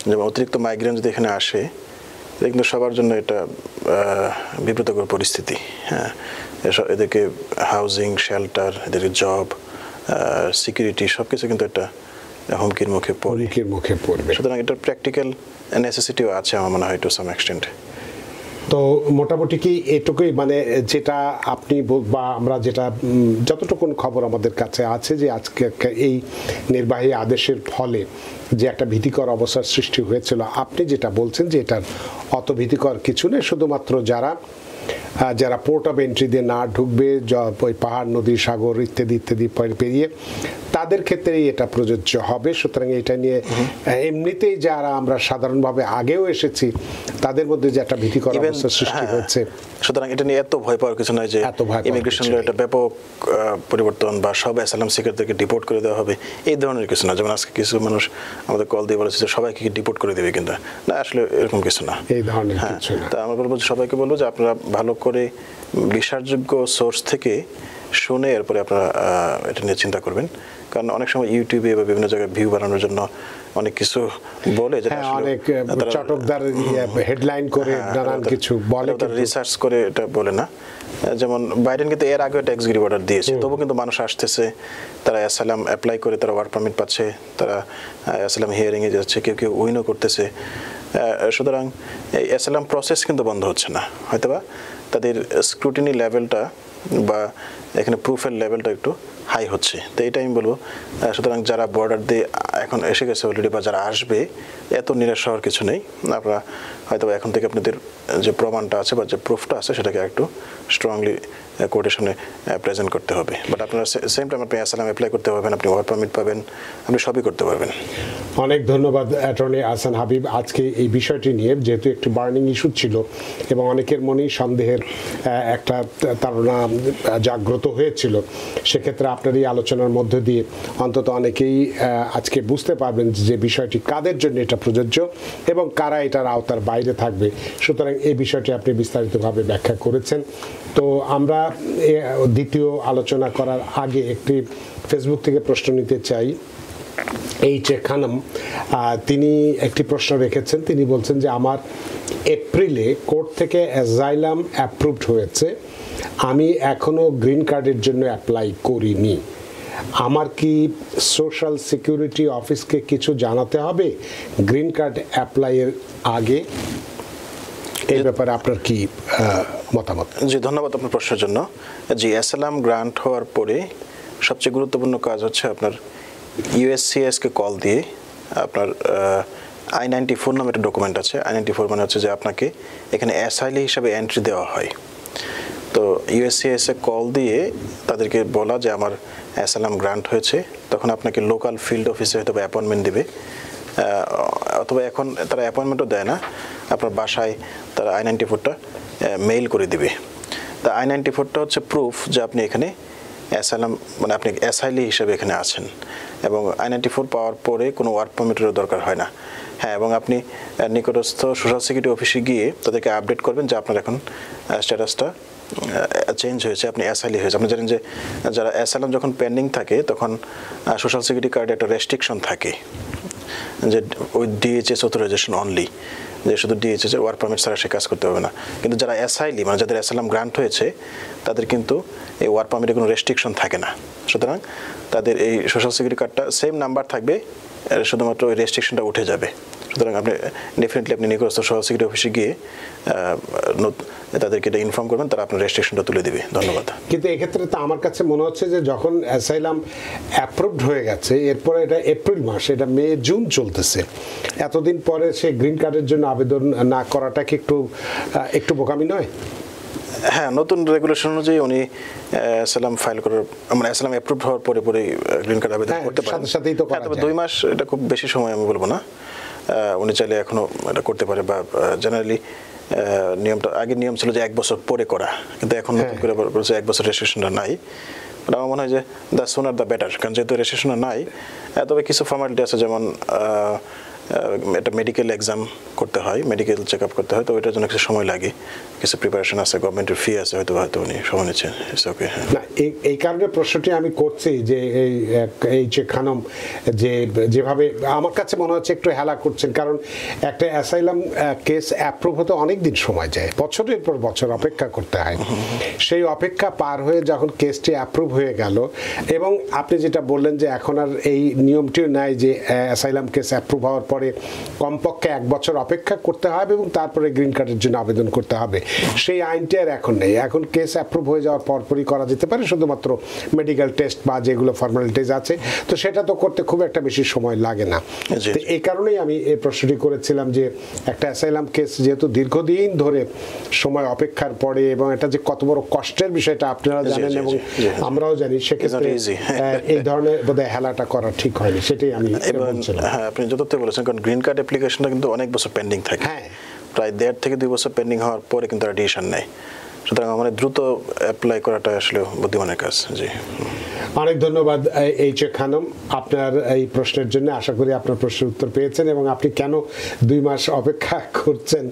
যেমন অতিরিক্ত মাইগ্রেন্ট যদি এখানে আসে এটা কিন্তু সবার জন্য এটা বিব্রতকর পরিস্থিতি। হ্যাঁ, এদেরকে হাউজিং, শেল্টার, এদেরকে জব, সিকিউরিটি সব কিছু কিন্তু একটা হুমকির মুখে পড়বে। সুতরাং এটার প্র্যাকটিক্যাল নেসেসিটিও আছে আমার মনে হয় টু সাম এক্সটেন্ট। তো মোটামুটি কি এটুকুই, মানে যেটা আপনি বা আমরা যেটা যতটুকু খবর আমাদের কাছে আছে যে আজকে এই নির্বাহী আদেশের ফলে যে একটা ভীতিকর অবস্থার সৃষ্টি হয়েছিল, আপনি যেটা বলছেন যে এটার অত ভীতিকর কিছু নেই, শুধুমাত্র যারা পোর্ট অফ এন্ট্রি দিয়ে না ঢুকবে, ওই পাহাড়, নদী, সাগর ইত্যাদি ইত্যাদি পেরিয়ে, তাদের ক্ষেত্রেই এটা প্রযোজ্য হবে। সুতরাং এটা নিয়ে এমনিতেই যারা আমরা সাধারণভাবে আগেও এসেছি তাদের মধ্যে যে একটা ভীতিকর অবস্থার সৃষ্টি হয়েছে, সুতরাং এটা নিয়ে এত ভয় পাওয়ার কিছু নয় যে ইমিগ্রেশন ল একটা ব্যাপক পরিবর্তন বা সব অ্যাসাইলাম সিকারদেরকে ডিপোর্ট করে দেওয়া হবে, এই ধরনের কিছু না। যেমন আজকে কিছু মানুষ আমাদের কল দিয়ে বলেছে যে সবাইকে ডিপোর্ট করে দেবে, কিন্তু না, আসলে এরকম কিছু না, এই ধরনের কিছু না। তা আমরা বলবো, সবাইকে বলবো যে আপনারা ভালো করে বিশ্বাসযোগ্য সোর্স থেকে শুনে এরপরে আপনারা এটা নিয়ে চিন্তা করবেন। কারণ অনেক সময় ইউটিউবে বা বিভিন্ন জায়গায় ভিউ বানানোর জন্য অনেক কিছু বলে, যেটা অনেক চটকদার হেডলাইন করে নানান কিছু বলে, রিসার্চ করে এটা বলে না। যেমন বাইডেন কিন্তু এর আগে একটা এক্সিকিউটিভ অর্ডার দিয়েছে, তবু কিন্তু মানুষ আসতেছে, তারা অ্যাসাইলাম অ্যাপ্লাই করে তারা ওয়ার্ক পারমিট পাচ্ছে, তারা অ্যাসাইলাম হিয়ারিংয়ে যাচ্ছে, কেউ কেউ উইনও করতেছে। সুতরাং এই অ্যাসাইলাম প্রসেস কিন্তু বন্ধ হচ্ছে না, হয়তোবা তাদের স্ক্রুটিনি লেভেলটা বা এখানে প্রুফের লেভেলটা একটু হাই হচ্ছে। তো এইটা আমি বলবো, সুতরাং যারা বর্ডার দিয়ে এখন এসে গেছে অলরেডি বা যারা আসবে, এত নিরাশ হওয়ার কিছু নেই। আপনারা হয়তো এখন থেকে আপনাদের যে প্রমাণটা আছে বা যে প্রুফটা আছে সেটাকে একটু স্ট্রংলি কোর্টের সামনে প্রেজেন্ট করতে হবে। বাট আপনারা সেম টাইম আপনি অ্যাসাইলাম অ্যাপ্লাই করতে পারবেন, আপনি ওয়ার্ক পারমিট পাবেন, আপনি সবই করতে পারবেন। অনেক ধন্যবাদ অ্যাটর্নি আহসান হাবিব। আজকে এই বিষয়টি নিয়ে যেহেতু একটি বার্নিং ইস্যু ছিল এবং অনেকের মনেই সন্দেহের একটা ধারণা জাগ্রত হয়েছিল, সেক্ষেত্রে আপনার এই আলোচনার মধ্য দিয়ে অন্তত অনেকেই আজকে বুঝতে পারবেন যে বিষয়টি কাদের জন্য এটা প্রযোজ্য এবং কারা এটার আওতার বাইরে থাকবে। সুতরাং এই বিষয়টি আপনি বিস্তারিতভাবে ব্যাখ্যা করেছেন। তো আমরা দ্বিতীয় আলোচনা করার আগে একটি ফেসবুক থেকে প্রশ্ন নিতে চাই। এইচ এ খানম তিনি একটি প্রশ্ন রেখেছেন। তিনি বলছেন যে আমার এপ্রিলে কোর্ট থেকে অ্যাজাইলাম অ্যাপ্রুভড হয়েছে, আমি এখনো গ্রিন কার্ডের জন্য অ্যাপ্লাই করিনি, আমার কি সোশ্যাল সিকিউরিটি অফিসকে কিছু জানাতে হবে গ্রিন কার্ড অ্যাপ্লাইয়ের আগে? এই ব্যাপারে আপনার কি মতামত? জি, ধন্যবাদ আপনার প্রশ্নের জন্য। জি, অ্যাসাইলাম গ্রান্ট হওয়ার পরে সবচেয়ে গুরুত্বপূর্ণ কাজ হচ্ছে আপনার ইউএসসিএসকে কল দিয়ে আপনার I-94 নামে একটা ডকুমেন্ট আছে। I-94 মানে হচ্ছে যে আপনাকে এখানে অ্যাসাইলি হিসাবে এন্ট্রি দেওয়া হয়। তো ইউএসসিএসে কল দিয়ে তাদেরকে বলা যে আমার অ্যাসাইলাম গ্রান্ট হয়েছে, তখন আপনাকে লোকাল ফিল্ড অফিসে হয়তো অ্যাপয়েন্টমেন্ট দেবে, অথবা এখন তারা অ্যাপয়েন্টমেন্টও দেয় না, আপনার বাসায় তারা I-94টা মেইল করে দিবে। তা I-94টা হচ্ছে প্রুফ যে আপনি এখানে অ্যাসাইলাম মানে আপনি অ্যাসাইলি হিসেবে এখানে আছেন এবং I-94 পাওয়ার পরে কোনো ওয়ার্ক পারমিটেরও দরকার হয় না। হ্যাঁ, এবং আপনি নিকটস্থ সোশ্যাল সিকিউরিটি অফিসে গিয়ে তাদেরকে আপডেট করবেন যে আপনার এখন স্ট্যাটাসটা চেঞ্জ হয়েছে, আপনি অ্যাসাইলি হয়েছে। আপনি জানেন যে যারা অ্যাসাইলাম যখন পেন্ডিং থাকে তখন সোশ্যাল সিকিউরিটি কার্ডে একটা রেস্ট্রিকশন থাকে যে উইথ DHS অথরাইজেশন অনলি, যে শুধু DHS এর ওয়ার্ক পারমিট ছাড়া সে কাজ করতে হবে না। কিন্তু যারা অ্যাসাইলি মানে যাদের অ্যাসাইলাম গ্রান্ট হয়েছে তাদের কিন্তু এই ওয়ার্ক পারমিটে কোনো রেস্ট্রিকশন থাকে না। সুতরাং তাদের এই সোশ্যাল সিকিউরিটি কার্ডটা সেম নাম্বার থাকবে, শুধুমাত্র ওই রেস্ট্রিকশনটা উঠে যাবে। সুতরাং আপনি ডেফিনেটলি আপনি নিকটস্থ সোশ্যাল সিকিউরিটি অফিসে গিয়ে তাদেরকে এটা ইনফর্ম করবেন, তারা আপনার রেজিস্ট্রেশনটা তুলে দেবে। ধন্যবাদ। কিন্তু এক্ষেত্রে তো আমার কাছে মনে হচ্ছে যে যখন অ্যাসাইলাম অ্যাপ্রুভড হয়ে গেছে, এরপরে এটা এপ্রিল মাস, এটা মে জুন চলতেছে, এতদিন পরে সে গ্রিন কার্ডের জন্য আবেদন না করাটা কি একটু বোকামি নয়? হ্যাঁ, নতুন রেগুলেশন অনুযায়ী উনি অ্যাসাইলাম ফাইল করার মানে অ্যাসাইলাম অ্যাপ্রুভড হওয়ার পরে গ্রিন কার্ড আবেদন করতে পারেন। সাথে সাথেই তো করা যায়। 2 মাস এটা খুব বেশি সময় আমি বলবো না, উনি চাইলে এখনো এটা করতে পারে। বা জেনারেলি নিয়মটা আগের নিয়ম ছিল যে 1 বছর পরে করা, কিন্তু এখন নতুন করে বলছে 1 বছর রেজিস্ট্রেশনটা নাই। আমার মনে হয় যে দ্য সুনার দ্য বেটার, কারণ যেহেতু রেজিস্ট্রেশনটা নাই, তবে কিছু ফর্মালিটি আছে, যেমন একটা মেডিকেল এক্সাম করতে হয়, মেডিকেল চেক আপ করতে হয়, তো ওইটার জন্য কিছু সময় লাগে, কিছু প্রিপারেশন আছে, গভর্নমেন্টের ফি আছে, হয়তো উনি সময় নিচ্ছেন। ওকে, না এই কারণে প্রশ্নটি আমি করছি যে এই যে খানম যেভাবে আমার কাছে মনে হচ্ছে একটু হেলা করছেন, কারণ একটা অ্যাসাইলাম কেস অ্যাপ্রুভ হতে অনেক দিন সময় যায়, বছরের পর বছর অপেক্ষা করতে হয়। সেই অপেক্ষা পার হয়ে যখন কেসটি অ্যাপ্রুভ হয়ে গেল, এবং আপনি যেটা বললেন যে এখন আর এই নিয়মটিও নাই যে অ্যাসাইলাম কেস অ্যাপ্রুভ হওয়ার পরে কমপক্ষে 1 বছর অপেক্ষা করতে হবে এবং তারপরে গ্রিন কার্ডের জন্য আবেদন করতে হবে, সেই আইনটি আর এখন নেই। এখন কেস অ্যাপ্রুভ হয়ে যাওয়ার পরপরই করা যেতে পারে, শুধুমাত্র মেডিকেল টেস্ট বা যেগুলো ফর্মালিটিজ আছে, তো সেটা তো করতে খুব একটা বেশি সময় লাগে না। তো এই কারণেই আমি এই প্রশ্নটি করেছিলাম যে একটা অ্যাসাইলাম কেস যেহেতু দীর্ঘদিন ধরে সময় অপেক্ষার পরে, এবং এটা যে কত বড় কষ্টের বিষয়টা আপনারা জানেন এবং আমরাও জানি, সেক্ষেত্রে এই ধরনের বোধহয় হেলাটা করা ঠিক হয়নি, সেটাই আমি বলছিলাম। হ্যাঁ, আপনি যথার্থ বলেছেন, কারণ গ্রিন কার্ড অ্যাপ্লিকেশনটা কিন্তু অনেক বছর পেন্ডিং থাকে, প্রায় 1.5 থেকে 2 বছর পেন্ডিং হওয়ার পরে কিন্তু আর ডিসিশন নেয়। সুতরাং আমাদের দ্রুত অ্যাপ্লাই করাটা আসলে বুদ্ধিমানের কাজ। জি, অনেক ধন্যবাদ এইচ এ খানম আপনার এই প্রশ্নের জন্য। আশা করি আপনার প্রশ্নের উত্তর পেয়েছেন, এবং আপনি কেন 2 মাস অপেক্ষা করছেন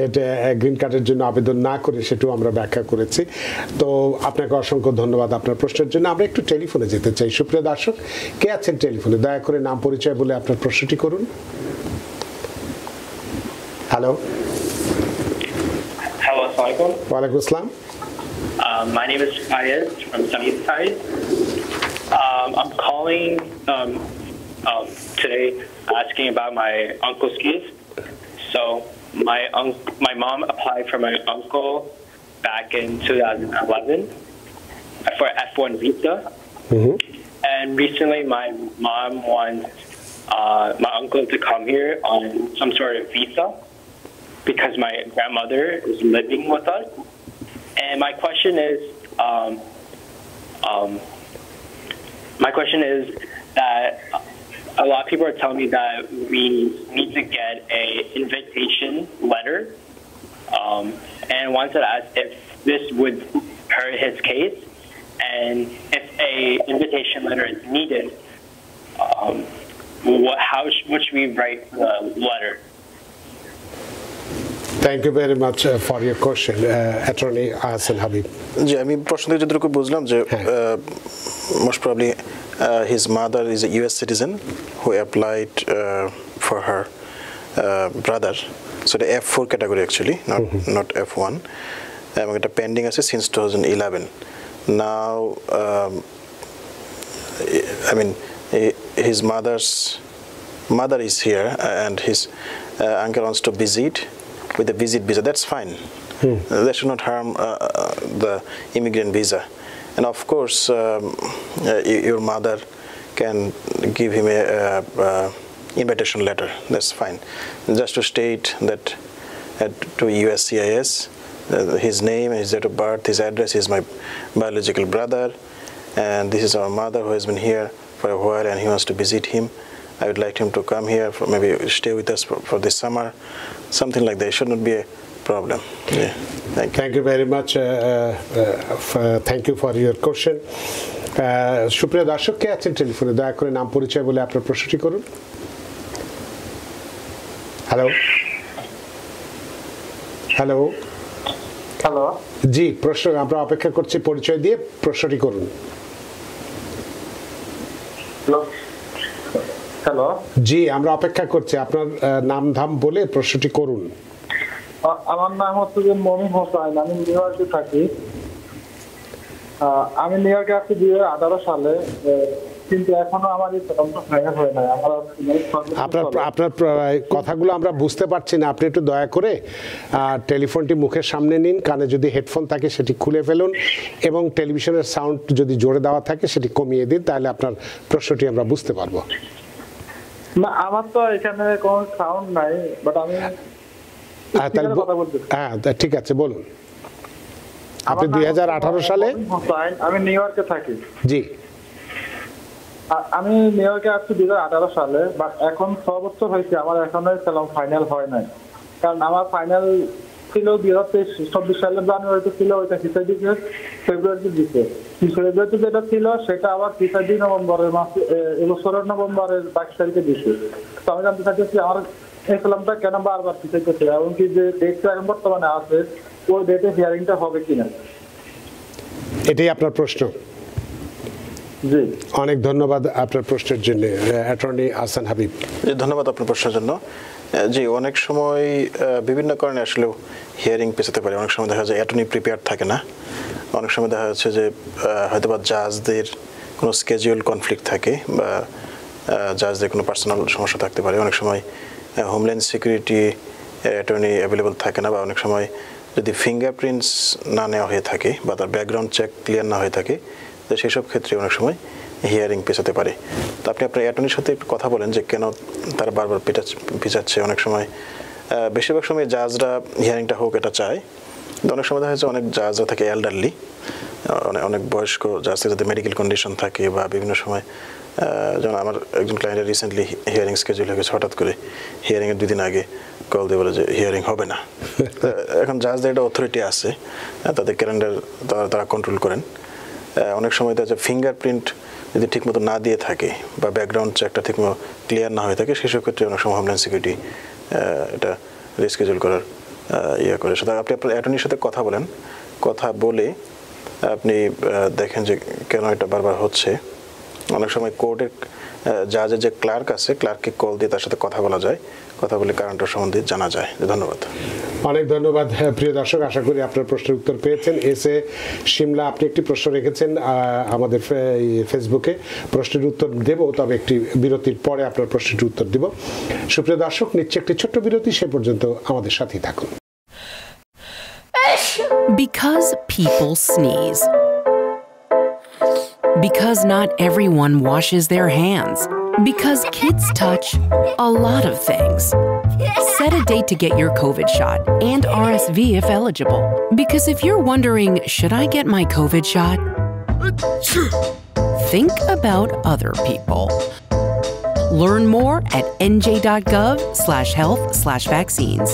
এটা গ্রিন কার্ডের জন্য আবেদন না করে, সেটাও আমরা ব্যাখ্যা করেছি। তো আপনাকে অসংখ্য ধন্যবাদ আপনার প্রশ্নের জন্য। আমরা একটু টেলিফোনে যেতে চাই। সুপ্রিয় দর্শক, কে আছেন টেলিফোনে? দয়া করে নাম পরিচয় বলে আপনার প্রশ্নটি করুন। হ্যালো। Hello, assalamualaikum. ওয়ালাইকুম আসসালাম। My name is Fayez from Sunnyside. I'm calling today asking about my uncle's case. So my mom applied for my uncle back in 2011 for F1 visa. Mm-hmm. And recently my mom wants my uncle to come here on some sort of visa, because my grandmother is living with us. And my question is that a lot of people are telling me that we need to get a invitation letter, and I wanted to ask if this would hurt his case, and if a invitation letter is needed, what should we write the letter? Thank you very much for your question, Attorney Ahsan Habib. জি, আমি প্রশ্ন থেকে যতটুকু বুঝলাম যে most probably his mother is a US citizen who applied for her brother, so the F4 category actually, not F1, এবং এটা pending আছে since 2011. Now I mean his mother is here, and his uncle wants to visit with the visit visa. That's fine. That should not harm the immigrant visa. And of course, your mother can give him a invitation letter. That's fine. Just to state that to USCIS, his name, his date of birth, his address, is my biological brother, and this is our mother who has been here for a while, and he wants to visit him. I would like him to come here, for maybe stay with us for this summer, something like that. It should not be a problem. Yeah. Thank you very much. Thank you for your question. সুপ্রিয় দর্শক কে আছেন টেলিফোনে, দয়া করে নাম পরিচয় বলে আপনার প্রশ্নটি করুন। হ্যালো হ্যালো হ্যালো, জি, প্রশ্ন আমরা অপেক্ষা করছি, পরিচয় দিয়ে প্রশ্নটি করুন। হ্যালো, জি, আমরা অপেক্ষা করছি, আপনার নাম ধাম বলে প্রশ্নটি করুন। আমার নাম হচ্ছে যে মমিন হোসেন, আমি নিউ ইয়র্কে থাকি। আমি নিউ ইয়র্কে আসছি 2018 সালে, কিন্তু এখনো আমার এই প্রথমটা ফাইনাল হয় নাই। আপনার কথাগুলো আমরা বুঝতে পারছি না, আপনি একটু দয়া করে টেলিফোনটি মুখের সামনে নিন, কানে যদি হেডফোন থাকে সেটি খুলে ফেলুন এবং টেলিভিশনের সাউন্ড যদি জোরে দেওয়া থাকে সেটি কমিয়ে দিন, তাহলে আপনার প্রশ্নটি আমরা বুঝতে পারবো। না, আমার তো এখানে কোনো সাউন্ড নাই, বাট আমি কথা বলতে। হ্যাঁ, ঠিক আছে, বলুন। আপনি 2018 সালে? আমি নিউ ইয়র্কে থাকি। জি, আমি নিউ ইয়র্কে আসছি 2018 সালে, বাট এখন 6 বছর হয়েছে, আমার এখনো সেলম ফাইনাল হয় নাই। কারণ আমার ফাইনাল ছিল 2024 সালের জানুয়ারিতে ছিল, ওইটা হিসাবে ফেব্রুয়ারিতে দিচ্ছে। ফেব্রুয়ারিতে যেটা ছিল সেটা আবার হিসাবে নভেম্বরের মাসে, এবছরের নভেম্বরের 22 তারিখে দিচ্ছে। তো আমি জানতে চাইছি আমার এই সেলমটা কেন বারবার পিছাইতেছে, এমনকি যে ডেটটা এখন বর্তমানে আছে ওই ডেটে হিয়ারিংটা হবে কিনা, এটাই আপনার প্রশ্ন? জি, অনেক ধন্যবাদ আপনার প্রশ্নের জন্য, অ্যাটর্নি আহসান হাবিব। ধন্যবাদ আপনার প্রশ্নের জন্য। জি, অনেক সময় বিভিন্ন কারণে আসলে হিয়ারিং পেছাতে পারে। অনেক সময় দেখা যায় অ্যাটর্নি প্রিপেয়ার থাকে না, অনেক সময় দেখা যাচ্ছে যে হয়তোবা জাজদের কোনো স্কেজুয়াল কনফ্লিক্ট থাকে বা জাজদের কোনো পার্সোনাল সমস্যা থাকতে পারে। অনেক সময় হোমল্যান্ড সিকিউরিটি অ্যাটর্নি অ্যাভেলেবল থাকে না, বা অনেক সময় যদি ফিঙ্গারপ্রিন্টস না নেওয়া হয়ে থাকে বা তার ব্যাকগ্রাউন্ড চেক ক্লিয়ার না হয়ে থাকে, তো সেই সব ক্ষেত্রে অনেক সময় হিয়ারিং পেছাতে পারে। তো আপনি আপনার অ্যাটর্নির সাথে একটু কথা বলেন যে কেন তারা বারবার পিছাচ্ছে। অনেক সময় বেশিরভাগ সময় জাজরা হিয়ারিংটা হোক এটা চায়, কিন্তু অনেক সময় দেখা যাচ্ছে অনেক জাজরা থাকে এল্ডারলি, অনেক বয়স্ক জাজ, যাদের মেডিকেল কন্ডিশন থাকে, বা বিভিন্ন সময় যেমন আমার একজন ক্লায়েন্টের রিসেন্টলি হিয়ারিং স্কেজুল হয়ে গেছে, হঠাৎ করে হিয়ারিংয়ের 2 দিন আগে কল দিয়ে বলে যে হিয়ারিং হবে না। এখন জাজদের একটা অথরিটি আছে, তাদের ক্যালেন্ডার তারা কন্ট্রোল করেন। অনেক সময় দেখা যায় ফিঙ্গারপ্রিন্ট যদি ঠিকমতো না দিয়ে থাকে বা ব্যাকগ্রাউন্ড চেকটা ঠিকমতো ক্লিয়ার না হয়ে থাকে, সেসব ক্ষেত্রে অনেক সময় হোমল্যান্ড সিকিউরিটি এটা রিস্কেজুল করার ইয়ে করে। সুতরাং আপনি আপনার অ্যাটর্নির সাথে কথা বলেন, কথা বলে আপনি দেখেন যে কেন এটা বারবার হচ্ছে। অনেক সময় কোর্টের জাজের যে ক্লার্ক আছে, ক্লার্ককে কল দিয়ে তার সাথে কথা বলা যায়, কথা বলে কারেন্টের সম্বন্ধে জানা যায়। ধন্যবাদ। অনেক ধন্যবাদ প্রিয় দর্শক, আশা করি আপনার প্রশ্নের উত্তর পেয়েছেন। এসে শিমলা, আপনি একটি প্রশ্ন রেখেছেন আমাদের ফেসবুকে, প্রশ্নের উত্তর দেব, তবে একটি বিরতির পরে আপনার প্রশ্নের উত্তর দেব। সুপ্রিয় দর্শক, নিচ্ছে একটি ছোট্ট বিরতি, সে পর্যন্ত আমাদের সাথেই থাকুন। Because people sneeze. Because not everyone washes their hands. Because kids touch a lot of things. Set a date to get your COVID shot and RSV if eligible. Because if you're wondering, should I get my COVID shot? Think about other people. Learn more at nj.gov/health/vaccines.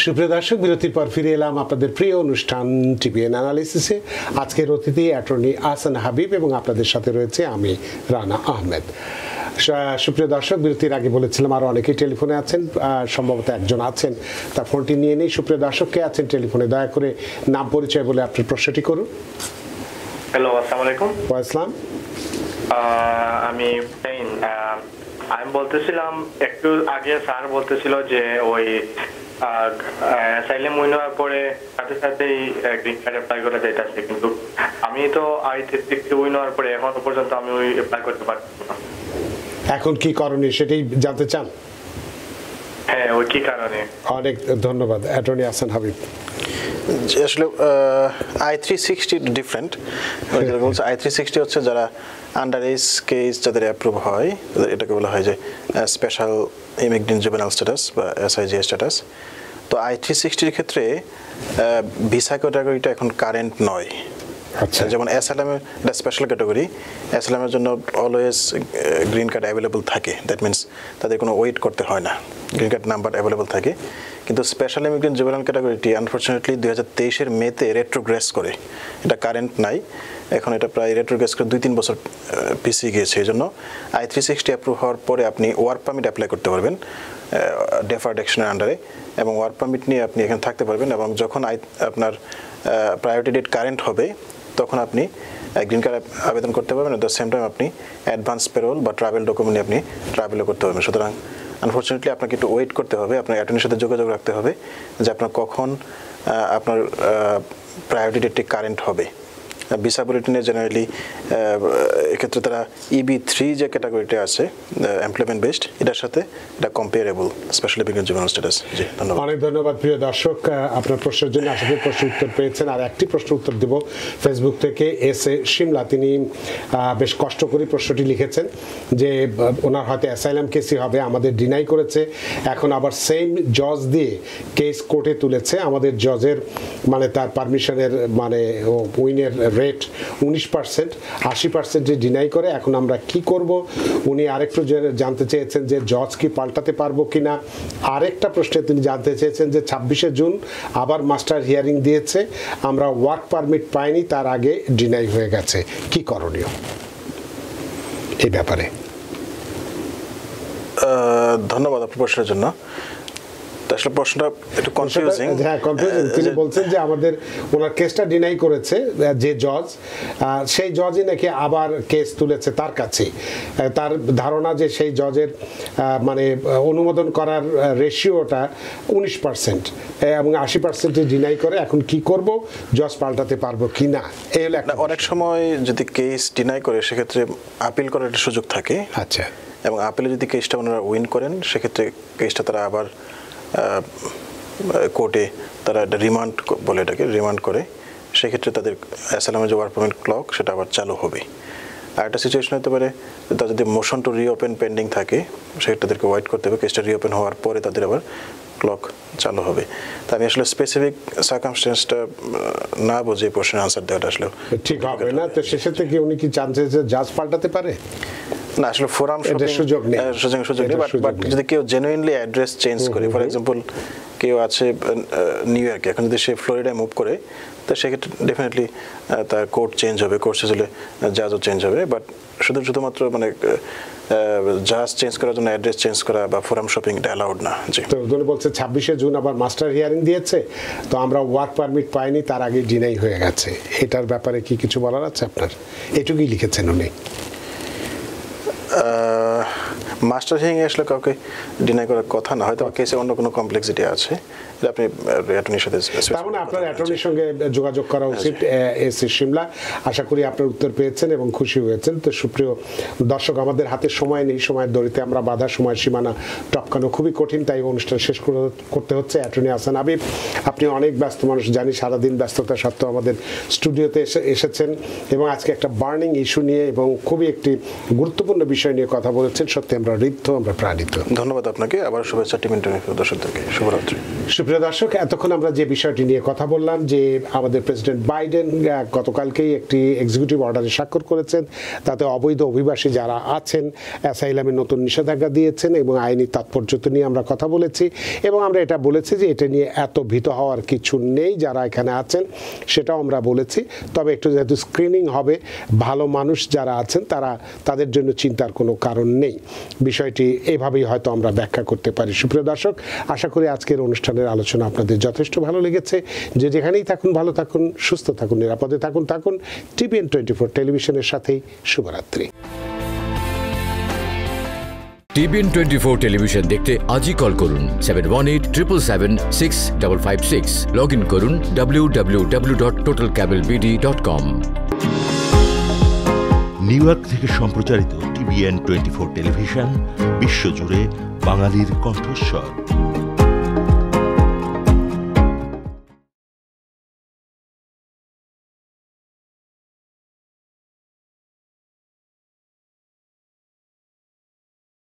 সুপ্রিয় দর্শক, বিরতির পর ফিরে এলাম আপনাদের প্রিয় অনুষ্ঠান TVN অ্যানালিসিসে। আজকের অতিথি অ্যাটর্নি আহসান হাবিব এবং আপনাদের সাথে রয়েছে আমি রানা আহমেদ। সুপ্রিয় দর্শক, বিরতির আগে বলেছিলাম আরও অনেকেই টেলিফোনে আছেন, সম্ভবত একজন আছেন, তার ফোনটি নিয়ে নেই। সুপ্রিয় দর্শক, কে আছেন টেলিফোনে, দয়া করে নাম পরিচয় বলে আপনার প্রশ্নটি করুন। হ্যালো, আসসালামু আলাইকুম। ওয়ালাইকুম। আমি আমি বলতেছিলাম একটু আগে স্যার বলতেছিল যে ওই অ্যাসাইলাম উইন হওয়ার পরে সাথে সাথেই গ্রিন কার্ড অ্যাপ্লাই করা যাইতেছে, কিন্তু আমি তো I-360 উইন হওয়ার পরে এখনো পর্যন্ত আমি ওই অ্যাপ্লাই করতে পারছি না। এখন কি করণীয় সেটাই জানতে চান? হ্যাঁ, ওই কি কারণে? অনেক ধন্যবাদ অ্যাটর্নি আহসান হাবিব। আসলে I-360 ডিফারেন্ট। I-360 হচ্ছে যারা আন্ডার এজ কেস যাদের অ্যাপ্রুভ হয়, এটাকে বলা হয় যে স্পেশাল ইমিগ্রেন্ট জুভেনাইল স্ট্যাটাস বা SIJ স্ট্যাটাস। তো I-360 ক্ষেত্রে ভিসা ক্যাটাগরিটা এখন কারেন্ট নয়। আচ্ছা, যেমন অ্যাসাইলামের একটা স্পেশাল ক্যাটাগরি, অ্যাসাইলামের জন্য অলওয়েজ গ্রিন কার্ড অ্যাভেলেবল থাকে। দ্যাট মিনস তাদের কোনো ওয়েট করতে হয় না, গ্রিন কার্ড নাম্বার অ্যাভেলেবল থাকে। কিন্তু স্পেশাল ইমিগ্রেন্ট জুভেনাইল ক্যাটাগরিটি আনফরচুনেটলি 2023-এর মেতে রেট্রোগ্রেস করে, এটা কারেন্ট নাই এখন, এটা প্রায় রেট্রোগ্রেস করে 2-3 বছর পিছিয়ে গিয়েছে। এই জন্য I-360 অ্যাপ্রুভ হওয়ার পরে আপনি ওয়ার্ক পারমিট অ্যাপ্লাই করতে পারবেন ডেফার্ড অ্যাকশনের আন্ডারে, এবং ওয়ার্ক পারমিট নিয়ে আপনি এখানে থাকতে পারবেন, এবং যখন আপনার প্রায়োরিটি ডেট কারেন্ট হবে তখন আপনি গ্রিন কার্ড আবেদন করতে পারবেন। এট দ্য সেম টাইম আপনি অ্যাডভান্স পেরোল বা ট্রাভেল ডকুমেন্ট নিয়ে আপনি ট্রাভেলও করতে পারবেন। সুতরাং আনফরচুনেটলি আপনাকে একটু ওয়েট করতে হবে, আপনার অ্যাটর্নির সাথে যোগাযোগ রাখতে হবে যে আপনার কখন আপনার প্রায়োরিটি ডেটটি কারেন্ট হবে। ভিসা বুলেটিনে জেনারেলি এক্ষেত্রে তারা EB3 যে ক্যাটাগরিটা আছে এমপ্লয়মেন্ট বেসড, এটার সাথে এটা comparable special immigrant juvenile status. জি ধন্যবাদ। অনেক ধন্যবাদ প্রিয় দর্শক, আপনার প্রশ্নের জন্য আশা করি প্রশ্ন উত্তর পেয়েছেন। আর একটি প্রশ্ন উত্তর দেব ফেসবুক থেকে এসএ শিমলা, তিনি বেশ কষ্ট করে প্রশ্নটি লিখেছেন যে ওনার হয়তো অ্যাসাইলাম কেসই হবে, আমাদের ডিনাই করেছে, এখন আবার সেম জজ দিয়ে কেস কোর্টে তুলেছে, আমাদের জজের মানে তার পারমিশনের মানে উইনের রেট 19%, 80% ডিনাই করে, এখন আমরা কি করব? উনি আরেকটু জানতে চেয়েছেন যে জজ কি পাল্টাতে পারবো কিনা। আরেকটা প্রশ্নে তিনি জানতে চেয়েছেন যে 26শে জুন আবার মাস্টার হিয়ারিং দিয়েছে, আমরা ওয়ার্ক পারমিট পাইনি, তার আগে ডিনাই হয়ে গেছে, কি করণীয় এই ব্যাপারে? ধন্যবাদ আপনার প্রশ্নের জন্য। আসলে প্রশ্নটা একটু কনফিউজিং। হ্যাঁ কনফিউজিং। তিনি বলছেন যে আমাদের ওনার কেসটা ডিনাই করেছে যে জজ, সেই জজই নাকি আবার কেস তুলেছে তার কাছে, তার ধারণা যে সেই জজের মানে অনুমোদন করার রেশিওটা 19% এবং 80% ডিনাই করে, এখন কি করব, জজ পাল্টাতে পারবো কি না? এই হলো একটা। অনেক সময় যদি কেস ডিনাই করে সেক্ষেত্রে আপিল করার একটা সুযোগ থাকে। আচ্ছা। এবং আপিলে যদি কেসটা ওনারা উইন করেন সেক্ষেত্রে কেসটা তারা আবার কোর্টে তারা একটা রিমান্ড বলে, এটাকে রিমান্ড করে, সেক্ষেত্রে তাদের অ্যাসাইলামের যে ওয়ার্ক পারমিট ক্লক সেটা আবার চালু হবে। আর একটা সিচুয়েশন হতে পারে তার যদি মোশন টু রিওপেন পেন্ডিং থাকে সেটা তাদেরকে ওয়েট করতে হবে, কেসটা রিওপেন হওয়ার পরে তাদের আবার ক্লক চালু হবে। তা আমি আসলে স্পেসিফিক সার্কামস্টেন্সটা না বুঝে প্রশ্নের আনসার দেওয়াটা আসলে ঠিক হবে না। তো শেষের থেকে উনি কি চান্সেস যে জাজ পাল্টাতে পারে? না, আসলে ফোরাম সুযোগ নেই, বাট যদি কেউ জেনুইনলি অ্যাড্রেস চেঞ্জ করে, ফর এক্সাম্পল কেউ আছে নিউ ইয়র্কে, এখন যদি সে ফ্লোরিডায় মুভ করে তো সেক্ষেত্রে ডেফিনেটলি তার কোর্ট চেঞ্জ হবে, কোর্ট শেষ হলে জাজও চেঞ্জ হবে। বাট শুধুমাত্র মানে জাজ চেঞ্জ করার জন্য অ্যাড্রেস চেঞ্জ করা বা ফোরাম শপিং এটা অ্যালাউড না। জি। তো উনি বলছে 26শে জুন আবার মাস্টার হিয়ারিং দিয়েছে, তো আমরা ওয়ার্ক পারমিট পাইনি, তার আগে ডিনাই হয়ে গেছে, এটার ব্যাপারে কি কিছু বলার আছে আপনার? এটুকুই লিখেছেন উনি। মাস্টার হিয়ারিং আসলে কাউকে ডিনাই করার কথা না, হয়তো কেসে অন্য কোনো কমপ্লেক্সিটি আছে, এটা আপনি অ্যাটর্নির সাথে, তার মানে আপনার অ্যাটর্নির সঙ্গে যোগাযোগ করা উচিত। এসি শিমলা, আশা করি আপনার উত্তর পেয়েছেন এবং খুশি হয়েছেন। তো সুপ্রিয় দর্শক, আমাদের হাতে সময় নেই, সময়ের দড়িতে আমরা বাধা, সময়ের সীমানা টপকানো খুবই কঠিন, তাই অনুষ্ঠান শেষ করতে হচ্ছে। অ্যাটর্নি আহসান হাবিব, আপনি অনেক ব্যস্ত মানুষ জানি, সারাদিন ব্যস্ততা সত্ত্বেও আমাদের স্টুডিওতে এসেছেন এবং আজকে একটা বার্নিং ইস্যু নিয়ে এবং খুবই একটি গুরুত্বপূর্ণ বিষয় নিয়ে কথা বলেছেন। সত্যি আমরা ঋদ্ধ, আমরা প্রাণিত। ধন্যবাদ আপনাকে, আবার শুভেচ্ছা টিম ইন্টারভিউ দর্শকদেরকে, শুভরাত্রি। সুপ্রিয় দর্শক, এতক্ষণ আমরা যে বিষয়টি নিয়ে কথা বললাম যে আমাদের প্রেসিডেন্ট বাইডেন গতকালকেই একটি এক্সিকিউটিভ অর্ডারে স্বাক্ষর করেছেন, তাতে অবৈধ অভিবাসী যারা আছেন অ্যাসাইলামের নতুন নিষেধাজ্ঞা দিয়েছেন এবং আইনি তাৎপর্য নিয়ে আমরা কথা বলেছি এবং আমরা এটা বলেছি যে এটা নিয়ে এত ভীত হওয়ার কিছু নেই যারা এখানে আছেন, সেটাও আমরা বলেছি। তবে একটু যেহেতু স্ক্রিনিং হবে, ভালো মানুষ যারা আছেন তাদের জন্য চিন্তার কোনো কারণ নেই, বিষয়টি এভাবেই হয়তো আমরা ব্যাখ্যা করতে পারি। সুপ্রিয় দর্শক, আশা করি আজকের অনুষ্ঠানের আলোচনা আপনাদের যথেষ্ট ভালো লেগেছে। যে যেখানেই থাকুন, ভালো থাকুন, সুস্থ থাকুন, নিরাপদে থাকুন TVN 24 টেলিভিশনের সাথেই। শুভরাত্রি। TVN 24 টেলিভিশন দেখতে আজই কল করুন 7187776556। লগ ইন করুন www.totalcablebd.com। নিউ ইয়র্ক থেকে সম্প্রচারিত TVN 24 টেলিভিশন বিশ্বজুড়ে বাঙালির কণ্ঠস্বর।